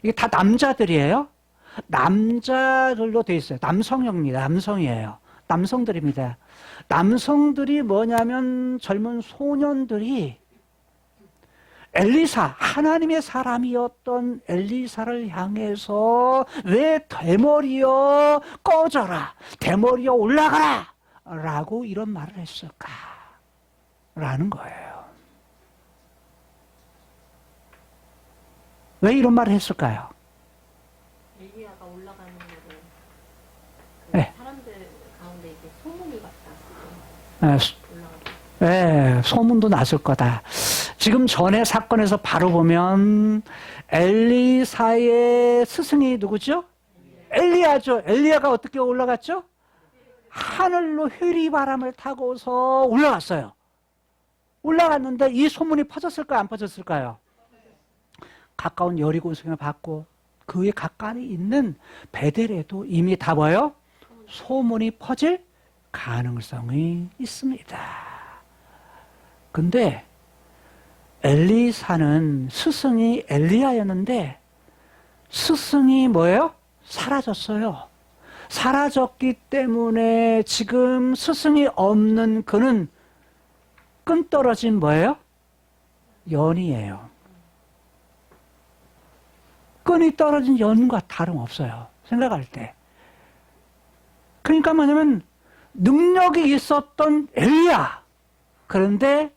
Speaker 2: 이게 다 남자들이에요. 남자들로 돼 있어요. 남성입니다. 남성이에요. 남성들입니다. 남성들이 뭐냐면 젊은 소년들이 엘리사, 하나님의 사람이었던 엘리사를 향해서 왜 대머리여 꺼져라, 대머리여 올라가라 라고 이런 말을 했을까? 라는 거예요. 왜 이런 말을 했을까요?
Speaker 3: 엘리야가 올라가는 거를
Speaker 2: 네.
Speaker 3: 사람들 가운데 이제 소문이 갔다.
Speaker 2: 네,
Speaker 3: 올라가고.
Speaker 2: 네, 소문도 났을 거다. 지금 전에 사건에서 바로 보면 엘리사의 스승이 누구죠? 엘리야죠. 엘리야가 어떻게 올라갔죠? 하늘로 회리바람을 타고서 올라갔어요. 올라갔는데 이 소문이 퍼졌을까요? 안 퍼졌을까요? 가까운 여리고성에 받고 그에 가까이 있는 베델에도 이미 다 뭐예요? 소문이 퍼질 가능성이 있습니다. 근데 엘리사는 스승이 엘리야였는데 스승이 뭐예요? 사라졌어요. 사라졌기 때문에 지금 스승이 없는 그는 끈 떨어진 뭐예요? 연이에요. 끈이 떨어진 연과 다름없어요. 생각할 때. 그러니까 뭐냐면 능력이 있었던 엘리야. 그런데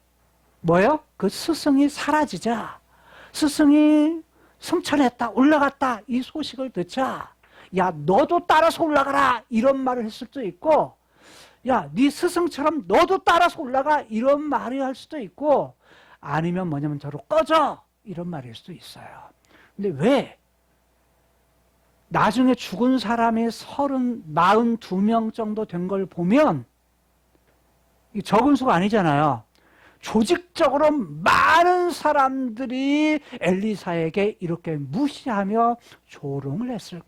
Speaker 2: 뭐예요? 그 스승이 사라지자 스승이 승천했다, 올라갔다 이 소식을 듣자 야 너도 따라서 올라가라 이런 말을 했을 수도 있고 야 네 스승처럼 너도 따라서 올라가 이런 말을 할 수도 있고 아니면 뭐냐면 저로 꺼져 이런 말일 수도 있어요. 근데 왜 나중에 죽은 사람이 42명 정도 된 걸 보면 적은 수가 아니잖아요. 조직적으로 많은 사람들이 엘리사에게 이렇게 무시하며 조롱을 했을까라는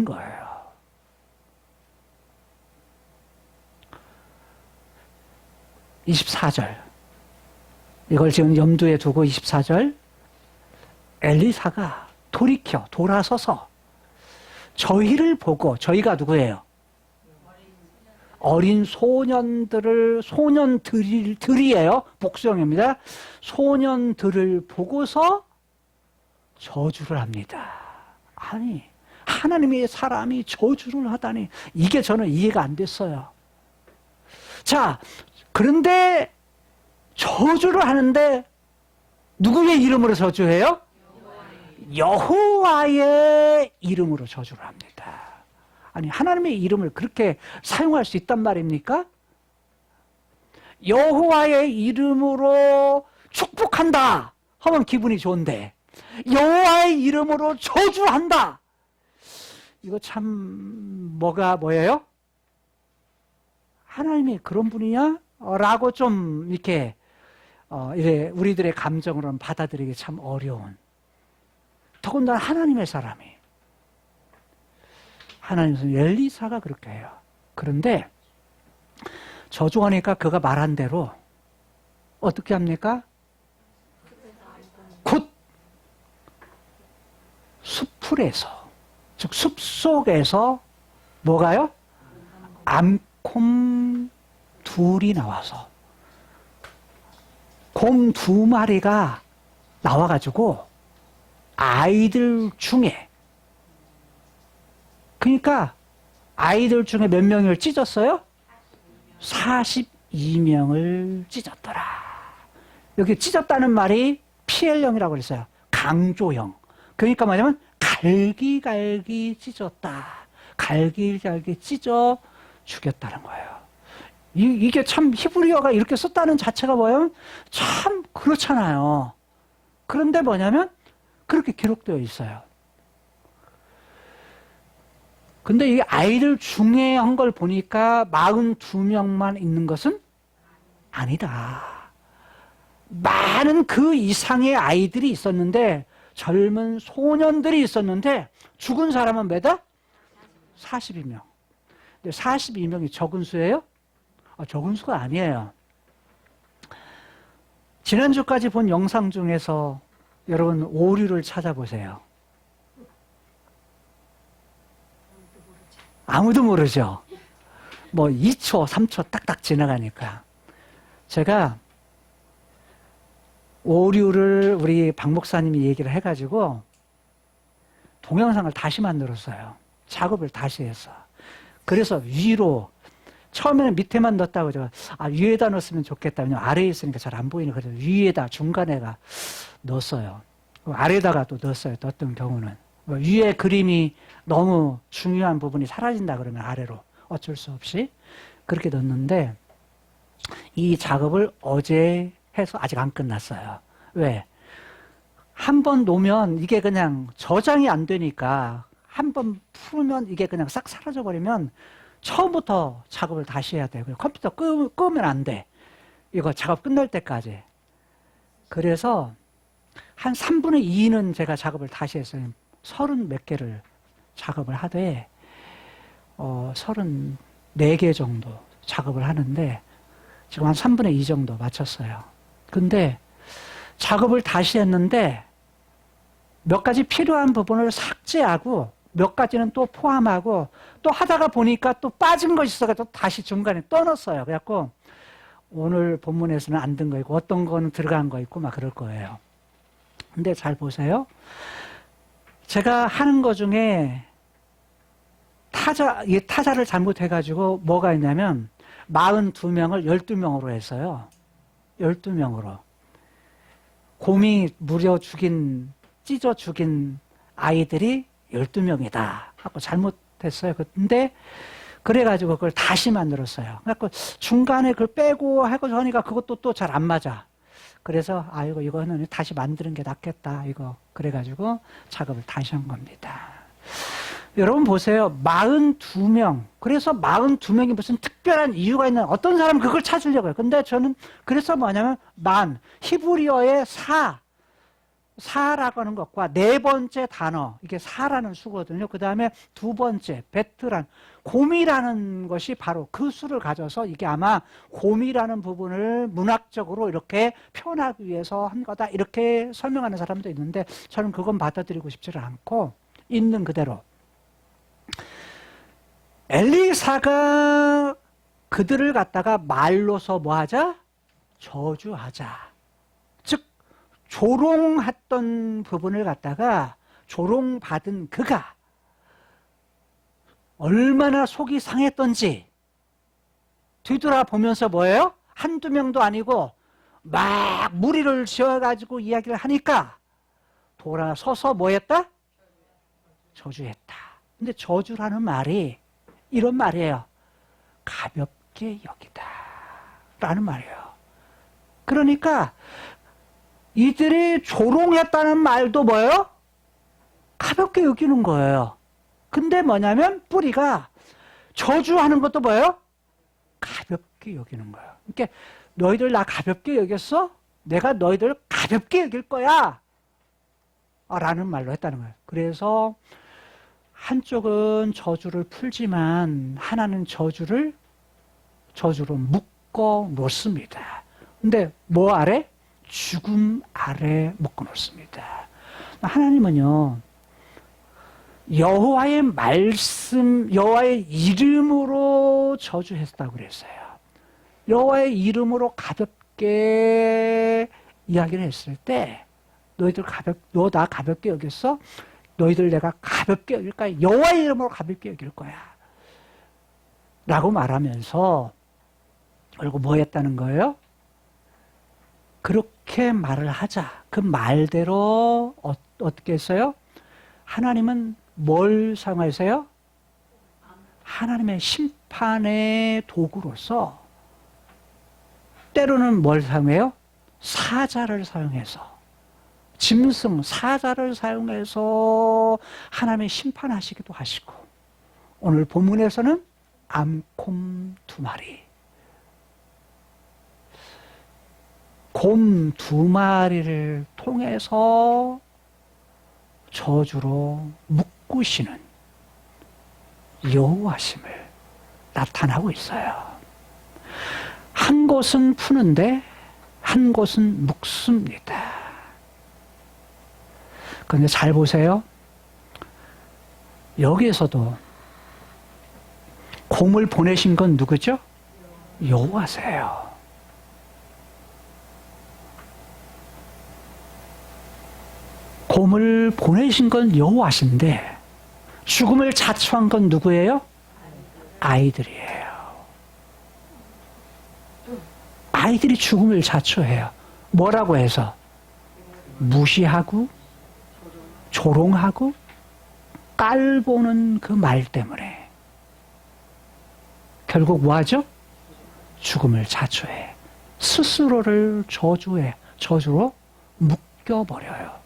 Speaker 2: 거예요. (24절) 이걸 지금 염두에 두고 24절 엘리사가 돌아서서 저희를 보고 저희가 누구예요? 어린 소년들이에요. 복수형입니다. 소년들을 보고서 저주를 합니다. 아니 하나님의 사람이 저주를 하다니 이게 저는 이해가 안 됐어요. 자 그런데 저주를 하는데 누구의 이름으로 저주해요? 여호와의 이름으로 저주를 합니다. 아니, 하나님의 이름을 그렇게 사용할 수 있단 말입니까? 여호와의 이름으로 축복한다 하면 기분이 좋은데 여호와의 이름으로 저주한다, 이거 참 뭐예요? 하나님이 그런 분이냐? 라고 좀 이렇게 우리들의 감정으로는 받아들이기 참 어려운, 더군다나 하나님의 사람이, 하나님은 엘리사가 그렇게 해요. 그런데 저주하니까 그가 말한 대로 어떻게 합니까? 곧 숲풀에서, 즉 숲속에서 뭐가요? 암곰 둘이 나와서, 곰 2마리가 나와가지고 아이들 중에, 그러니까 아이들 중에 몇 명을 찢었어요? 42명을 찢었더라. 여기 찢었다는 말이 피엘령이라고 그랬어요. 강조형. 그러니까 뭐냐면 갈기갈기 찢었다. 갈기갈기 찢어 죽였다는 거예요. 이게 참 히브리어가 이렇게 썼다는 자체가 뭐예요? 참 그렇잖아요. 그런데 뭐냐면 그렇게 기록되어 있어요. 근데 이 아이들 중에 한 걸 보니까 42명만 있는 것은 아니다. 많은 그 이상의 아이들이 있었는데, 젊은 소년들이 있었는데 죽은 사람은 몇다? 42명. 근데 42명이 적은 수예요? 적은 수가 아니에요. 지난주까지 본 영상 중에서 여러분 오류를 찾아보세요. 아무도 모르죠. 뭐 2초, 3초 딱딱 지나가니까. 제가 오류를 우리 박 목사님이 얘기를 해가지고 동영상을 다시 만들었어요. 작업을 다시 해서. 그래서 위로, 처음에는 밑에만 넣었다고 제가 위에다 넣었으면 좋겠다. 왜냐면 아래에 있으니까 잘 안 보이니까. 그래서 위에다, 중간에가 넣었어요. 아래에다가 또 넣었어요. 넣었던 경우는. 위에 그림이 너무 중요한 부분이 사라진다 그러면 아래로 어쩔 수 없이 그렇게 넣었는데, 이 작업을 어제 해서 아직 안 끝났어요. 왜? 한 번 놓으면 이게 그냥 저장이 안 되니까, 한 번 풀면 이게 그냥 싹 사라져 버리면 처음부터 작업을 다시 해야 돼요. 컴퓨터 끄면 안 돼. 이거 작업 끝날 때까지. 그래서 한 3분의 2는 제가 작업을 다시 했어요. 30 몇 개를 작업을 하되 34개 정도 작업을 하는데 지금 한 3분의 2 정도 마쳤어요. 근데 작업을 다시 했는데 몇 가지 필요한 부분을 삭제하고 몇 가지는 또 포함하고, 또 하다가 보니까 또 빠진 것이 있어가지고 다시 중간에 떠넣었어요. 그래갖고 오늘 본문에서는 안 든 거 있고 어떤 거는 들어간 거 있고 막 그럴 거예요. 근데 잘 보세요. 제가 하는 거 중에 타자를 잘못해가지고 뭐가 있냐면 42명을 12명으로 했어요. 12명으로. 곰이 찢어 죽인 아이들이 12명이다 하고 잘못했어요. 근데 그래가지고 그걸 다시 만들었어요. 그래갖고 중간에 그걸 빼고 하고 하니까 그것도 또 잘 안 맞아. 그래서 이거는 다시 만드는 게 낫겠다. 그래가지고 작업을 다시 한 겁니다. 여러분 보세요. 42명. 그래서 42명이 무슨 특별한 이유가 있는, 어떤 사람은 그걸 찾으려고요. 근데 저는 그래서 뭐냐면 히브리어의 사라고 하는 것과 네 번째 단어, 이게 사라는 수거든요. 그 다음에 두 번째 베트란, 곰이라는 것이 바로 그 수를 가져서 이게 아마 곰이라는 부분을 문학적으로 이렇게 표현하기 위해서 한 거다, 이렇게 설명하는 사람도 있는데 저는 그건 받아들이고 싶지를 않고 있는 그대로 엘리사가 그들을 갖다가 말로서 뭐하자? 저주하자. 즉 조롱했던 부분을 갖다가 조롱받은 그가 얼마나 속이 상했던지 뒤돌아보면서 뭐예요? 한두 명도 아니고 막 무리를 지어가지고 이야기를 하니까 돌아서서 뭐 했다? 저주했다. 근데 저주라는 말이 이런 말이에요. 가볍게 여기다 라는 말이에요. 그러니까 이들이 조롱했다는 말도 뭐예요? 가볍게 여기는 거예요. 근데 뭐냐면 뿌리가 저주하는 것도 뭐예요? 가볍게 여기는 거예요. 그러니까 너희들 나 가볍게 여겼어? 내가 너희들 가볍게 여길 거야 라는 말로 했다는 거예요. 그래서 한쪽은 저주를 풀지만 하나는 저주로 묶어 놓습니다. 근데 뭐 아래? 죽음 아래 묶어 놓습니다. 하나님은요, 여호와의 말씀, 여호와의 이름으로 저주했다고 그랬어요. 여호와의 이름으로 가볍게 이야기를 했을 때 너 나 가볍게 여겼어? 너희들 내가 가볍게 여길 거야. 여호와의 이름으로 가볍게 여길 거야. 라고 말하면서 그리고 뭐 했다는 거예요? 그렇게 말을 하자. 그 말대로 어떻게 했어요? 하나님은 뭘 사용하세요? 하나님의 심판의 도구로서 때로는 뭘 사용해요? 사자를 사용해서 짐승, 사자를 사용해서 하나님의 심판하시기도 하시고 오늘 본문에서는 암곰 2마리 곰 2마리를 통해서 저주로 묶으시는 여호와심을 나타나고 있어요. 한 곳은 푸는데 한 곳은 묶습니다. 그런데 잘 보세요. 여기에서도 곰을 보내신 건 누구죠? 여호와세요. 곰을 보내신 건 여호와신데 죽음을 자초한 건 누구예요? 아이들이에요. 아이들이 죽음을 자초해요. 뭐라고 해서? 무시하고 조롱하고 깔보는 그 말 때문에 결국 뭐하죠? 죽음을 자초해. 스스로를 저주로 묶어버려요.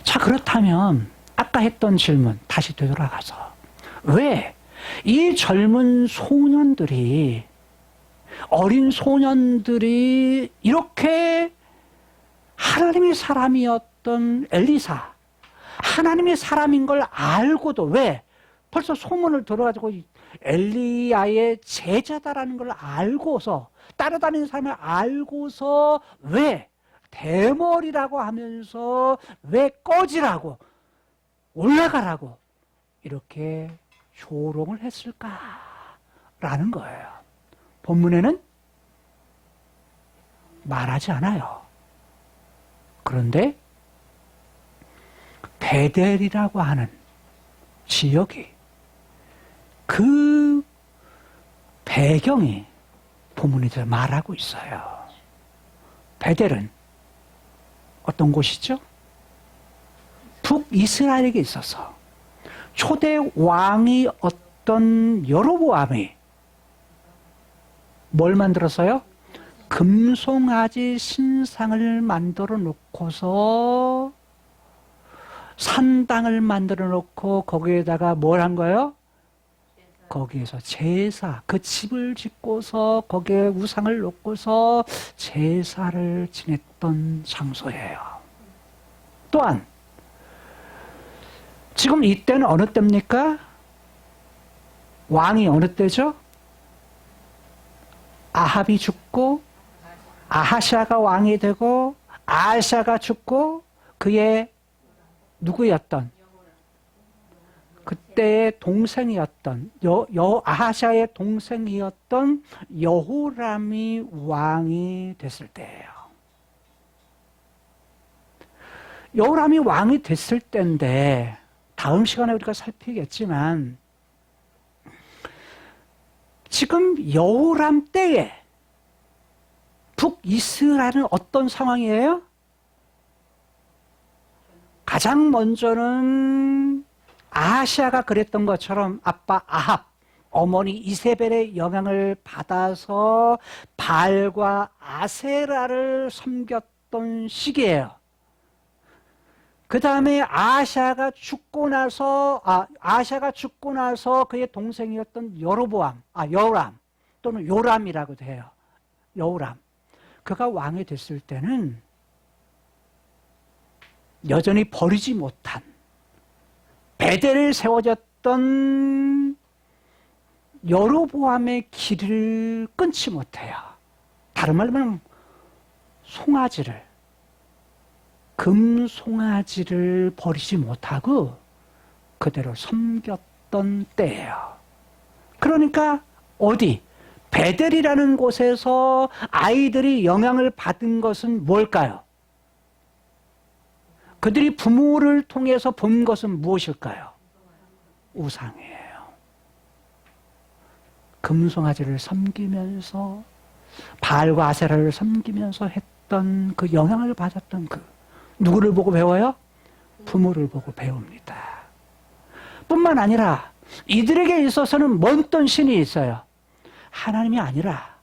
Speaker 2: 자, 그렇다면 아까 했던 질문 다시 되돌아가서 왜 이 젊은 소년들이 어린 소년들이 이렇게 하나님의 사람이었던 엘리사 하나님의 사람인 걸 알고도 왜 벌써 소문을 들어가지고 엘리야의 제자다라는 걸 알고서 따라다니는 사람을 알고서 왜 대머리라고 하면서 왜 꺼지라고 올라가라고 이렇게 조롱을 했을까라는 거예요. 본문에는 말하지 않아요. 그런데 베델이라고 하는 지역이 그 배경이 본문에서 말하고 있어요. 베델은 어떤 곳이죠? 북이스라엘에게 있어서 초대 왕이 어떤 여로보암이 뭘 만들었어요? 금송아지 신상을 만들어 놓고서 산당을 만들어 놓고 거기에다가 뭘 한 거예요? 거기에서 제사, 그 집을 짓고서 거기에 우상을 놓고서 제사를 지냈던 장소예요. 또한 지금 이때는 어느 때입니까? 왕이 어느 때죠? 아합이 죽고 아하샤가 왕이 되고 아하샤가 죽고 그의 누구였던 그때의 동생이었던 아하샤의 동생이었던 여호람이 왕이 됐을 때예요. 여호람이 왕이 됐을 때인데 다음 시간에 우리가 살피겠지만 지금 여호람 때에 북이스라엘은 어떤 상황이에요? 가장 먼저는 아하시아가 그랬던 것처럼 아빠 아합, 어머니 이세벨의 영향을 받아서 바알과 아세라를 섬겼던 시기예요. 그 다음에 아하시아가 죽고 나서 그의 동생이었던 여호람 또는 요람이라고도 해요. 여호람. 그가 왕이 됐을 때는 여전히 버리지 못한 베델에 세워졌던 여로보암의 길을 끊지 못해요. 다른 말로 하면 금송아지를 버리지 못하고 그대로 섬겼던 때예요. 그러니까 어디? 베델이라는 곳에서 아이들이 영향을 받은 것은 뭘까요? 그들이 부모를 통해서 본 것은 무엇일까요? 우상이에요. 금송아지를 섬기면서 바알과 아세라를 섬기면서 했던 그 영향을 받았던 누구를 보고 배워요? 부모를 보고 배웁니다. 뿐만 아니라 이들에게 있어서는 뭔 신이 있어요? 하나님이 아니라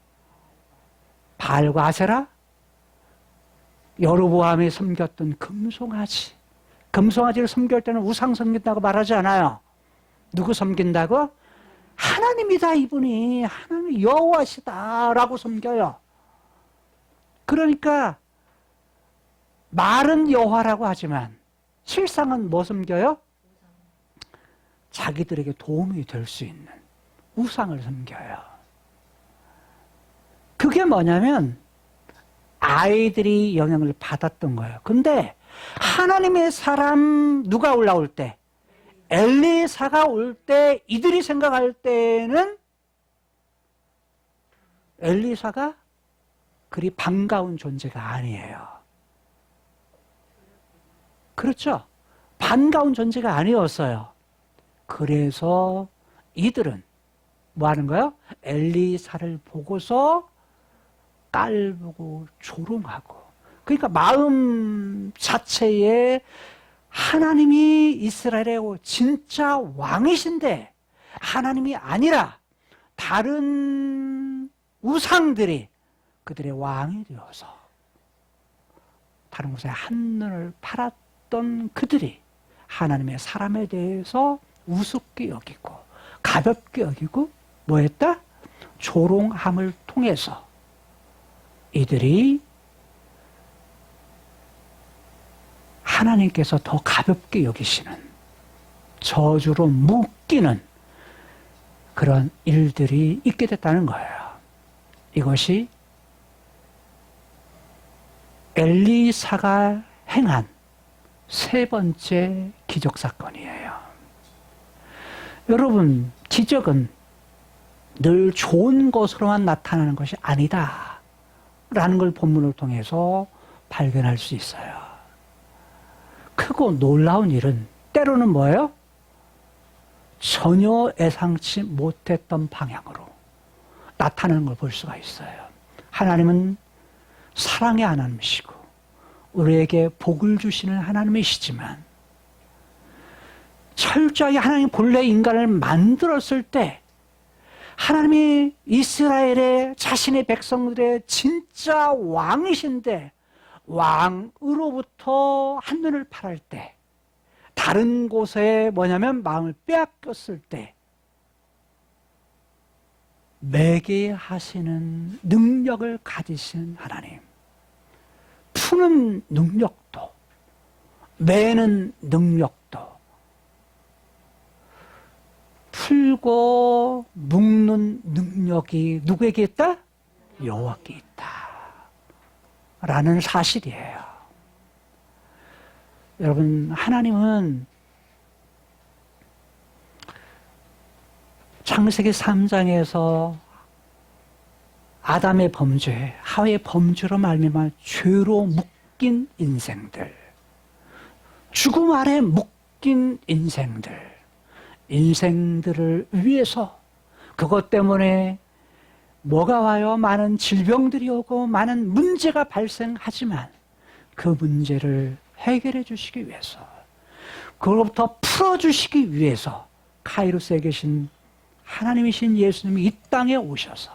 Speaker 2: 바알과 아세라, 여로보암이 섬겼던 금송아지를 섬길 때는 우상 섬긴다고 말하지 않아요. 누구 섬긴다고? 하나님이다, 이분이. 하나님 여호와시다라고 섬겨요. 그러니까 말은 여호와라고 하지만 실상은 뭐 섬겨요? 자기들에게 도움이 될 수 있는 우상을 섬겨요. 그게 뭐냐면 아이들이 영향을 받았던 거예요. 근데 하나님의 사람 누가 올라올 때, 엘리사가 올 때 이들이 생각할 때는 엘리사가 그리 반가운 존재가 아니에요. 그렇죠? 반가운 존재가 아니었어요. 그래서 이들은 뭐 하는 거예요? 엘리사를 보고서 깔보고 조롱하고, 그러니까 마음 자체에 하나님이 이스라엘의 진짜 왕이신데 하나님이 아니라 다른 우상들이 그들의 왕이 되어서 다른 곳에 한눈을 팔았던 그들이 하나님의 사람에 대해서 우습게 여기고 가볍게 여기고 뭐 했다? 조롱함을 통해서 이들이 하나님께서 더 가볍게 여기시는, 저주로 묶이는 그런 일들이 있게 됐다는 거예요. 이것이 엘리사가 행한 세 번째 기적사건이에요. 여러분, 기적은 늘 좋은 것으로만 나타나는 것이 아니다 라는 걸 본문을 통해서 발견할 수 있어요. 크고 놀라운 일은 때로는 뭐예요? 전혀 예상치 못했던 방향으로 나타나는 걸 볼 수가 있어요. 하나님은 사랑의 하나님이시고 우리에게 복을 주시는 하나님이시지만 철저하게 하나님 본래 인간을 만들었을 때 하나님이 이스라엘의 자신의 백성들의 진짜 왕이신데 왕으로부터 한눈을 팔을 때, 다른 곳에 뭐냐면 마음을 빼앗겼을 때 매게 하시는 능력을 가지신 하나님, 푸는 능력도 매는 능력도 풀고 묶는 능력이 누구에게 있다? 여호와께 있다 라는 사실이에요. 여러분, 하나님은 창세기 3장에서 아담의 범죄, 하와의 범죄로 말미암아 죄로 묶인 인생들, 죽음 아래 묶인 인생들을 위해서, 그것 때문에 뭐가 와요? 많은 질병들이 오고 많은 문제가 발생하지만 그 문제를 해결해 주시기 위해서, 그로부터 풀어주시기 위해서 카이로스에 계신 하나님이신 예수님이 이 땅에 오셔서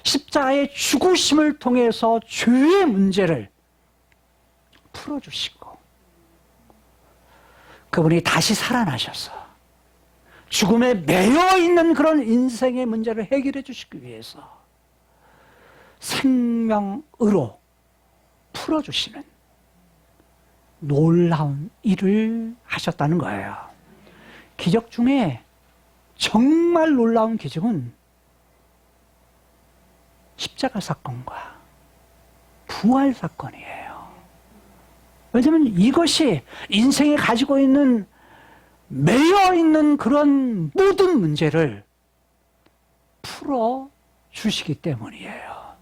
Speaker 2: 십자가의 죽으심을 통해서 죄의 문제를 풀어주시고, 그분이 다시 살아나셔서 죽음에 매여 있는 그런 인생의 문제를 해결해 주시기 위해서 생명으로 풀어주시는 놀라운 일을 하셨다는 거예요. 기적 중에 정말 놀라운 기적은 십자가 사건과 부활 사건이에요. 왜냐하면 이것이 인생이 가지고 있는 매여 있는 그런 모든 문제를 풀어 주시기 때문이에요.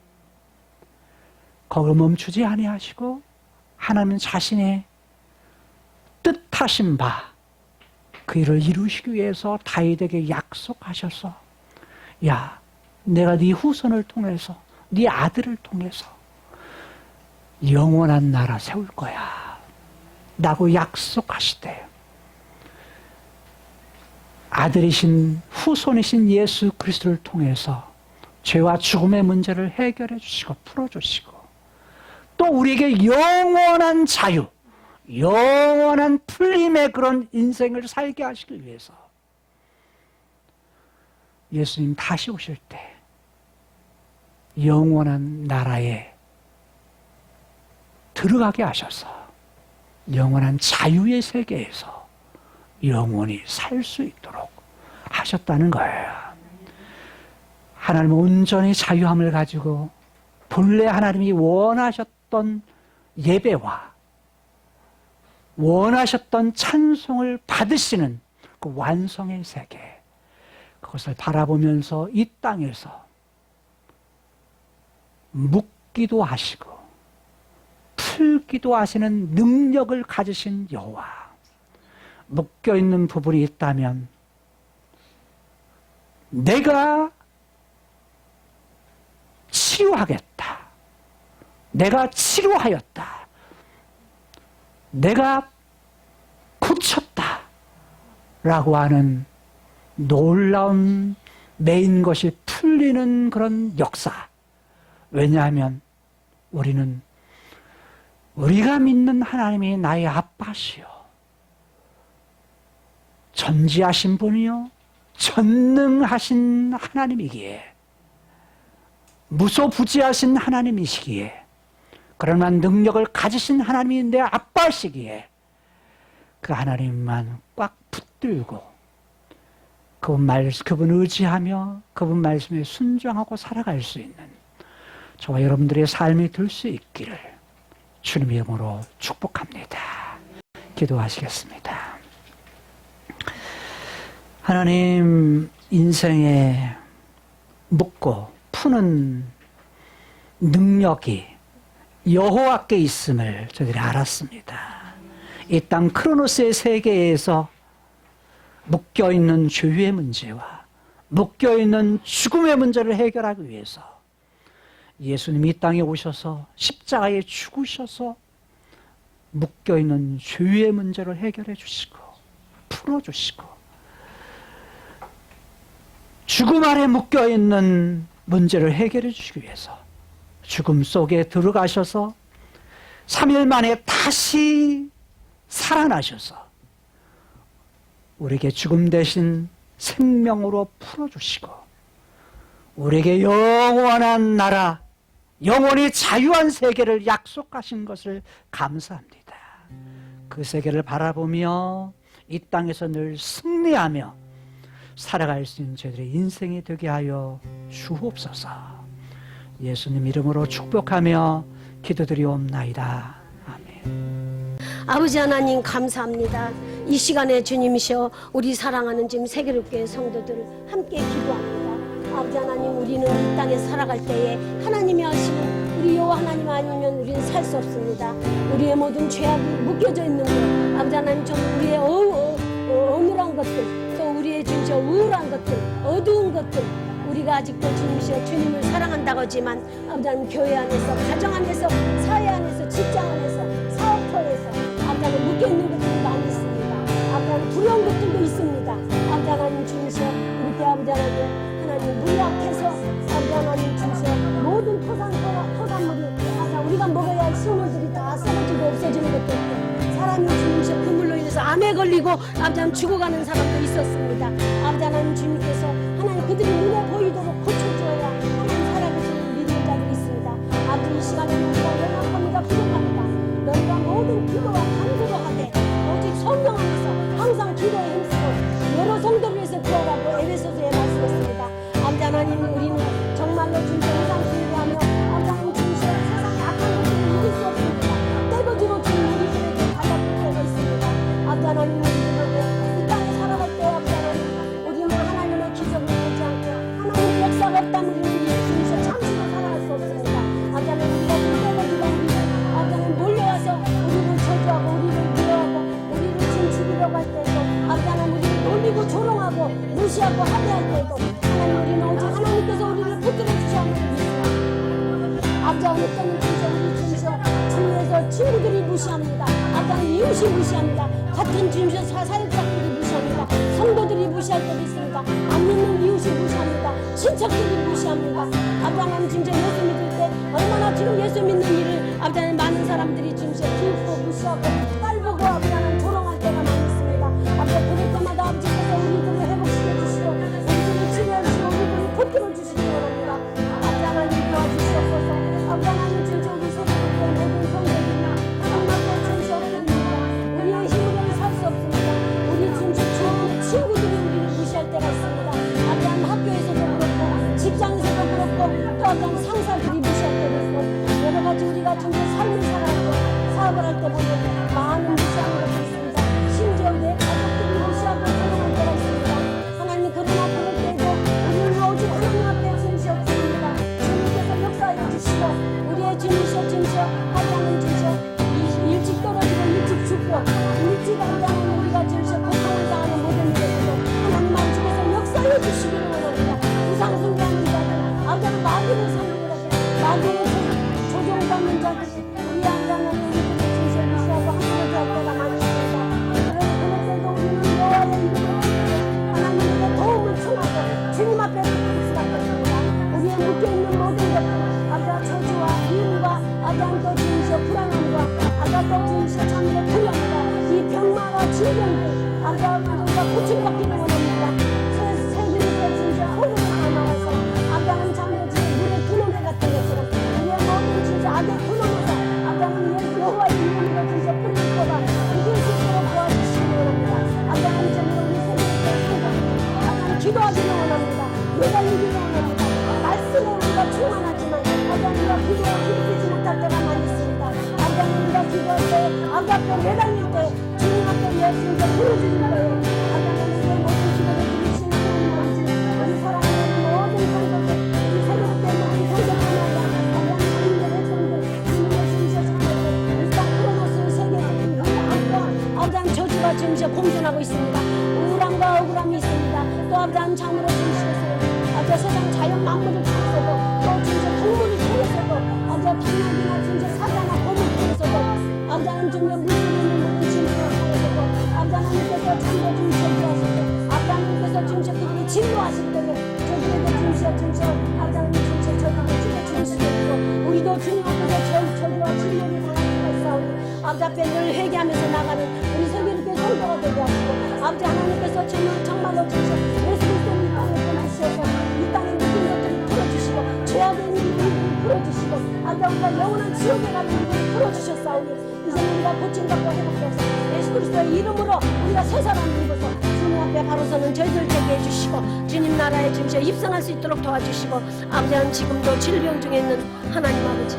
Speaker 2: 거기서 멈추지 아니하시고 하나님 자신의 뜻하신 바 그 일을 이루시기 위해서 다윗에게 약속하셔서, 야, 내가 네 후손을 통해서, 네 아들을 통해서 영원한 나라 세울 거야 라고 약속하시되, 아들이신 후손이신 예수 그리스도를 통해서 죄와 죽음의 문제를 해결해 주시고 풀어주시고, 또 우리에게 영원한 자유, 영원한 풀림의 그런 인생을 살게 하시기 위해서 예수님 다시 오실 때 영원한 나라에 들어가게 하셔서 영원한 자유의 세계에서 영원히 살 수 있도록 하셨다는 거예요. 하나님은 온전히 자유함을 가지고 본래 하나님이 원하셨던 예배와 원하셨던 찬송을 받으시는 그 완성의 세계, 그것을 바라보면서 이 땅에서 묶기도 하시고 풀기도 하시는 능력을 가지신 여호와, 묶여있는 부분이 있다면 내가 치유하겠다, 내가 치료하였다, 내가 고쳤다 라고 하는 놀라운 매인 것이 풀리는 그런 역사. 왜냐하면 우리는 우리가 믿는 하나님이 나의 아빠시요 전지하신 분이요 전능하신 하나님이기에, 무소부지하신 하나님이시기에, 그러나 능력을 가지신 하나님이 내 아빠시기에 그 하나님만 꽉 붙들고 그분 의지하며 그분 말씀에 순종하고 살아갈 수 있는 저와 여러분들의 삶이 될 수 있기를 주님의 이름으로 축복합니다. 기도하시겠습니다. 하나님, 인생에 묻고 푸는 능력이 여호와께 있음을 저희들이 알았습니다. 이 땅 크로노스의 세계에서 묶여있는 죄의 문제와 묶여있는 죽음의 문제를 해결하기 위해서 예수님이 이 땅에 오셔서 십자가에 죽으셔서 묶여있는 죄의 문제를 해결해 주시고 풀어주시고, 죽음 안에 묶여있는 문제를 해결해 주시기 위해서 죽음 속에 들어가셔서 3일 만에 다시 살아나셔서 우리에게 죽음 대신 생명으로 풀어주시고 우리에게 영원한 나라, 영원히 자유한 세계를 약속하신 것을 감사합니다. 그 세계를 바라보며 이 땅에서 늘 승리하며 살아갈 수 있는 저희들의 인생이 되게 하여 주옵소서. 예수님 이름으로 축복하며 기도드리옵나이다. 아멘.
Speaker 4: 아버지 하나님 감사합니다. 이 시간에 주님이셔 우리 사랑하는 지금 세계롭게 성도들 함께 기도합니다. 아버지 하나님, 우리는 이 땅에 살아갈 때에 하나님이 하시는 우리 여호와 하나님 아니면 우리는 살 수 없습니다. 우리의 모든 죄악이 묶여져 있는 것, 아버지 하나님, 좀 우리의 어눌한 것들, 또 우리의 진짜 우울한 것들, 어두운 것들, 우리가 아직도 주님이시여 주님을 사랑한다고 하지만 아버지 하나님 교회 안에서 가정 안에서 사회 안에서 직장 안에서 사업터에서 아버지 하나님 묶여있는 것들이 많이 있습니다. 아버지 하나님 두려운 것들도 있습니다. 아버지 하나님 주님이시여 우리 때 아버지 하나님 물이 약해서 아버지 하나님 주님이시여 모든 토산물이 아버지 우리가 먹어야 할 식물들이 다 썩어지고 없어지는 것도 있고 사람이 주님이시여 그 물로 인해서 암에 걸리고 아버지 하나님 죽어가는 사람도 있었습니다. 아버지 하나님 주님께서 하나님 그들이 눈에 보이도록 고쳐주어야 하나님 살아계시는 믿는 자들이 있습니다. 아버지 이 시간에는 우리가 연약합니다. 부족합니다. 너희가 모든 기도와 간구로 하되 오직 성령 안에서 항상 기도에 힘쓰고 여러 성도를 위해서 구하라고 에베소서에 말씀했습니다. 아버지 하나님 우리는 정말로 주님께 항상 숭배하며 아버지 하나님 주님께서 세상에 악한 것들을 이길 수 없습니다. 떼거지로 주님 우리들에게 달라붙을 때가 있습니다. 아버지 하나님 우리들에게 이 땅에 살아갈 때 아버지 하나님 우리는 하나님의 기적을 보지 않고 하나님의 역사가 없다면 우리는 주님께서 잠시도 살아갈 수 없습니다. 아버지 하나님 우리가 떼거지가 우리를 아버지 하나님 몰려와서 우리를 저주하고 우리를 미워하고 우리를 지금 죽이려고 할 때도 아버지 하나님 우리를 놀리고 조롱하고 무시하고 하대할 때도 하나님 우리는 오직 하나님께서 우리를 붙들어 주셔야 합니다. 아버지 어느 때는 진짜 우리 주님께서 주위에서 친구들이 무시합니다. 아버지 하나님 이웃이 무시합니다. 같은 주님께서 사역자들이 무시합니다. 성도들이 무시할 때도 있습니다. 안 믿는 이웃이 무시합니다. 친척들이 무시합니다. 아버지 하나님 진짜 예수 믿을 때 얼마나 지금 예수 믿는 일을 아버지 하나님 많은 사람들이 진짜 기웃고 무시하고 깔보고 아버지 하나님 조롱할 때가 많이 있습니다. 아버지 그럴 때마다 아버지께서 우리들을 회복시켜 주시고 우리들을 치료하시고 우리들을 붙들어 주시기 바랍니다. 아버지 하나님 도와주시옵소서. 아버지 하나님 진짜 우리 세상에 모든 성도들이나 정말로 천시없습니다. 우리의 힘으로는 살 수 없습니다. 우리 진짜 좋아하는 친구들이 우리를 무시할 때가 있습니다. 아버지 하나님 학교에서도 그렇고 직장에서도 그렇고 또 어떤 상사들이 무시할 때도 있고 여러 가지 우리가 진짜 삶을 살아가고 사업을 할 때 보면 많은 무시하는 것도 있습니다. 심지어 내 가족들이 무시하고 조롱할 때가 있습니다. 하나님 그러나 그럴 때도 우리는 오직 하나님 앞에 진시 없습니다. 주님께서 역사해 주시고 우리의 주님이셔 주님이셔 하나님 주시어 일찍 떨어지고 일찍 죽고 일찍 안당하는 우리가 주시어 고통을 당하는 모든 일에서도 하나님 아버지께서 역사해 주시기를 원합니다. 우상 숭배하는 자들 아버지 마귀를 사용하게 마귀를 조종받는 자들이 우리 안당하는 우리들을 주시어 무시하고 함께 할 때가 많이 있습니다. 그럴 때도 우리는 여호와의 이름을 부르고 하나님의 도움을 청하고 주님 앞에 붙을 수밖에 없습니다. 우리의 묶여있는 모든 것들 아버지 저주와 미움과 아버지 주님이시여 불안함과 아버지 주님이시여 참으로 두려움과 이 병마와 질병들 아버지 우리가 고침받기를 원합니다. 새들이 주님이시여 호흡을 담아서 아버지 참으로 물에 두놈에 같은 것처럼 우리의 모든 진짜 악의 두놈에서 아버지 예수 여호와의 이름으로 주님이시여 뿌리를 뽑아 이길 수 있도록 도와주시기 원합니다. 아버지 참으로 우리 새들이 아버지 기도하기를 원합니다. 매달리기를 원합니다. 말씀에 우리가 충만하지만 아버지 우리가 기도에 힘쓰지 못할 때가 많이 있습니다. 아버지 우리가 기도할 때 아버지 앞에 매달릴 때 주님 앞에 예수님께 부르짖는 거예요. 아버지 우리의 모든 기도를 들으시는 하나님 우리 사랑하는 모든 성도들 우리 새롭게 모든 성도들마다 아버지 주님의 백성들 주님의 주님의 자녀들 일단 크로노스 세계적인 우울함과 아버지 저주가 주님께 공존하고 있습니다. 우울함과 억울함이 있습니다. 또 아버지 참으로 주님께서 아버지 세상 자연 만물을 통해서도 또 진짜 동물을 통해서도 아버지 당나귀나 진짜 사자나 곰을 통해서도 아버지 하나님 진짜 물속에 있는 모든 짐승을 통해서도 아버지 하나님께서 참고 주시옵소서. 아버지 하나님께서 진짜 그들을 진노하실 때에 저들에게 진짜 아버지 하나님 진짜 저들을 죽여주시옵소서. 우리도 주님 앞에서 저주와 진노를 당할 수가 있사오니 아버지 앞에 늘 회개하면서 나가는 우리 세계롭게 성도가 되게 하시고 아버지 하나님께서 정말로 진짜 예수 그리스도를 이 땅에 보내주셔서 이 땅에 모든 것들을 풀어주시고 죄악의 일들을 풀어주시고 아버지 우리가 영원한 지옥에 가는 일들을 풀어주셨사오니 이제 우리가 고침받고 회복돼서 예수 그리스도의 이름으로 우리가 새 사람을 입어서 주님 앞에 바로 서는 저희들 되게 해주시고 주님 나라에 주님께 입성할 수 있도록 도와주시고 아버지 하나님 지금도 질병 중에 있는 하나님 아버지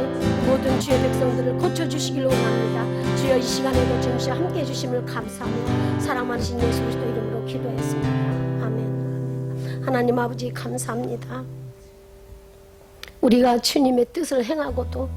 Speaker 4: 모든 주의 백성들을 고쳐주시기를 원합니다. 주여 이 시간에도 주님께 함께 해주심을 감사하며 사랑 많으신 예수 그리스도 이름으로 기도했습니다. 아멘. 하나님 아버지 감사합니다. 우리가 주님의 뜻을 행하고도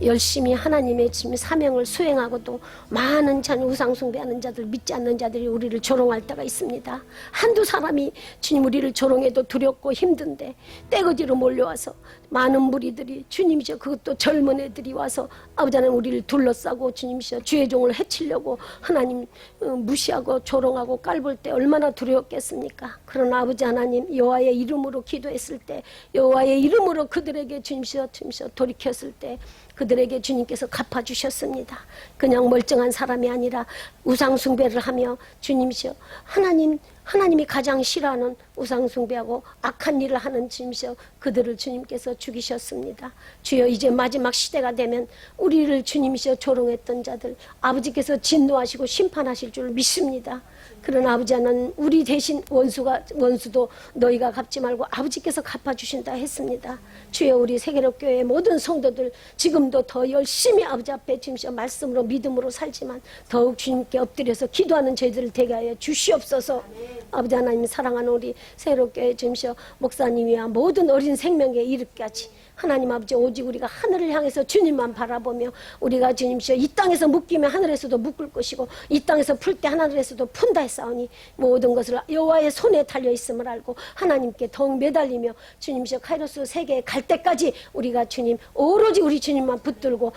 Speaker 4: 열심히 하나님의 지금 사명을 수행하고도 많은 우상 숭배하는 자들, 믿지 않는 자들이 우리를 조롱할 때가 있습니다. 한두 사람이 주님 우리를 조롱해도 두렵고 힘든데 떼거지로 몰려와서 많은 무리들이 주님이셔, 그것도 젊은 애들이 와서 아버지 하나님 우리를 둘러싸고 주님이셔 주의 종을 해치려고 하나님 무시하고 조롱하고 깔볼 때 얼마나 두려웠겠습니까? 그러나 아버지 하나님 여호와의 이름으로 기도했을 때, 여호와의 이름으로 그들에게 주님이셔 돌이켰을 때 그들에게 주님께서 갚아주셨습니다. 그냥 멀쩡한 사람이 아니라 우상숭배를 하며 주님이시여 하나님이 가장 싫어하는 우상숭배하고 악한 일을 하는 주님이시여 그들을 주님께서 죽이셨습니다. 주여, 이제 마지막 시대가 되면 우리를 주님이시여 조롱했던 자들 아버지께서 진노하시고 심판하실 줄 믿습니다. 그러나 아버지 하나님 우리 대신 원수도 너희가 갚지 말고 아버지께서 갚아주신다 했습니다. 주여, 우리 세계로교회 모든 성도들 지금도 더 열심히 아버지 앞에 주님께서 말씀으로 믿음으로 살지만 더욱 주님께 엎드려서 기도하는 저희들을 되게 하여 주시옵소서. 아버지 하나님 사랑하는 우리 세계로교회 주님께서 목사님이와 모든 어린 생명에 이르기까지 하나님 아버지 오직 우리가 하늘을 향해서 주님만 바라보며 우리가 주님이시여 이 땅에서 묶이면 하늘에서도 묶을 것이고 이 땅에서 풀 때 하늘에서도 푼다 했사오니 모든 것을 여호와의 손에 달려 있음을 알고 하나님께 더욱 매달리며 주님이시여 카이로스 세계에 갈 때까지 우리가 주님 오로지 우리 주님만 붙들고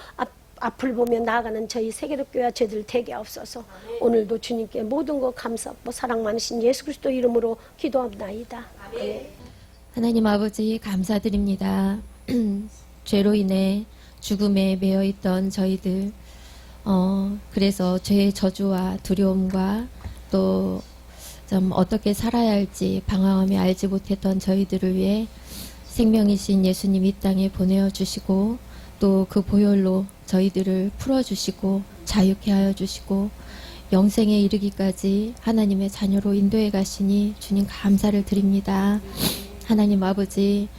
Speaker 4: 앞을 보며 나아가는 저희 세계로교회와 저희들 되게 없어서 오늘도 주님께 모든 것 감사하고 사랑 많으신 예수 그리스도 이름으로 기도합나이다. 아멘.
Speaker 5: 하나님 아버지 감사드립니다. 죄로 인해 죽음에 매여 있던 저희들, 그래서 죄의 저주와 두려움과 또 좀 어떻게 살아야 할지 방황하며 알지 못했던 저희들을 위해 생명이신 예수님 이 땅에 보내어 주시고 또 그 보혈로 저희들을 풀어주시고 자유케 하여 주시고 영생에 이르기까지 하나님의 자녀로 인도해 가시니 주님 감사를 드립니다. 하나님 아버지,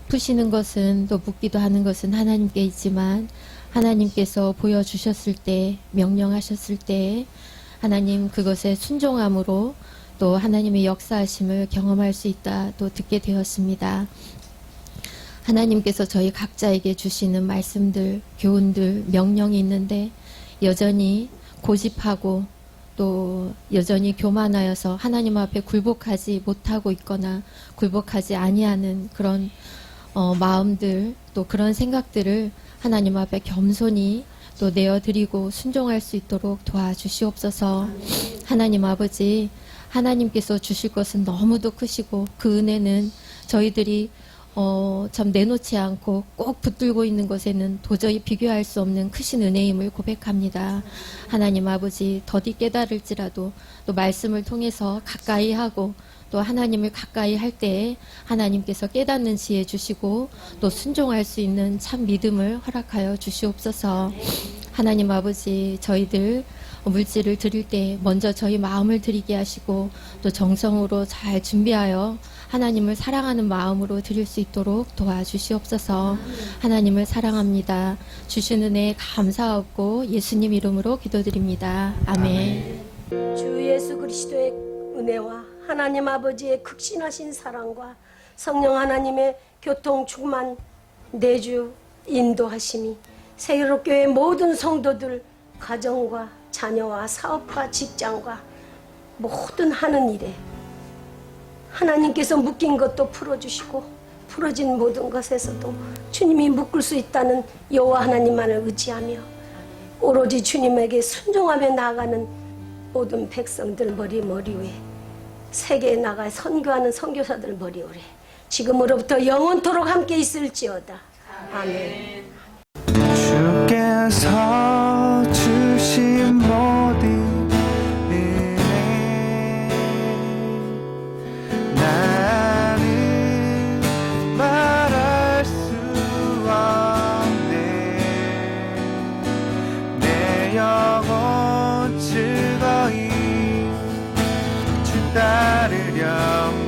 Speaker 5: 푸시는 것은 또 묶기도 하는 것은 하나님께 있지만 하나님께서 보여주셨을 때, 명령하셨을 때 하나님 그것에 순종함으로 또 하나님의 역사하심을 경험할 수 있다 또 듣게 되었습니다. 하나님께서 저희 각자에게 주시는 말씀들, 교훈들, 명령이 있는데 여전히 고집하고 또 여전히 교만하여서 하나님 앞에 굴복하지 못하고 있거나 굴복하지 아니하는 그런 마음들, 또 그런 생각들을 하나님 앞에 겸손히 또 내어드리고 순종할 수 있도록 도와주시옵소서. 하나님 아버지, 하나님께서 주실 것은 너무도 크시고 그 은혜는 저희들이 참 내놓지 않고 꼭 붙들고 있는 것에는 도저히 비교할 수 없는 크신 은혜임을 고백합니다. 하나님 아버지, 더디 깨달을지라도 또 말씀을 통해서 가까이 하고 또 하나님을 가까이 할 때에 하나님께서 깨닫는 지혜 주시고 또 순종할 수 있는 참 믿음을 허락하여 주시옵소서. 하나님 아버지, 저희들 물질을 드릴 때 먼저 저희 마음을 드리게 하시고 또 정성으로 잘 준비하여 하나님을 사랑하는 마음으로 드릴 수 있도록 도와주시옵소서. 하나님을 사랑합니다. 주신 은혜 감사하고 예수님 이름으로 기도드립니다. 아멘.
Speaker 4: 주 예수 그리스도의 은혜와 하나님 아버지의 극신하신 사랑과 성령 하나님의 교통 충만 내주 인도하심이 세계로교회 모든 성도들 가정과 자녀와 사업과 직장과 모든 하는 일에 하나님께서 묶인 것도 풀어주시고 풀어진 모든 것에서도 주님이 묶을 수 있다는 여호와 하나님만을 의지하며 오로지 주님에게 순종하며 나아가는 모든 백성들 머리 위에 세계에 나가 선교하는 선교사들 머리 위에 지금으로부터 영원토록 함께 있을지어다. 아멘.
Speaker 6: 주께서 주신 모든 나는 말할 수 없네. 내 영혼 즐거이 주 따르렴.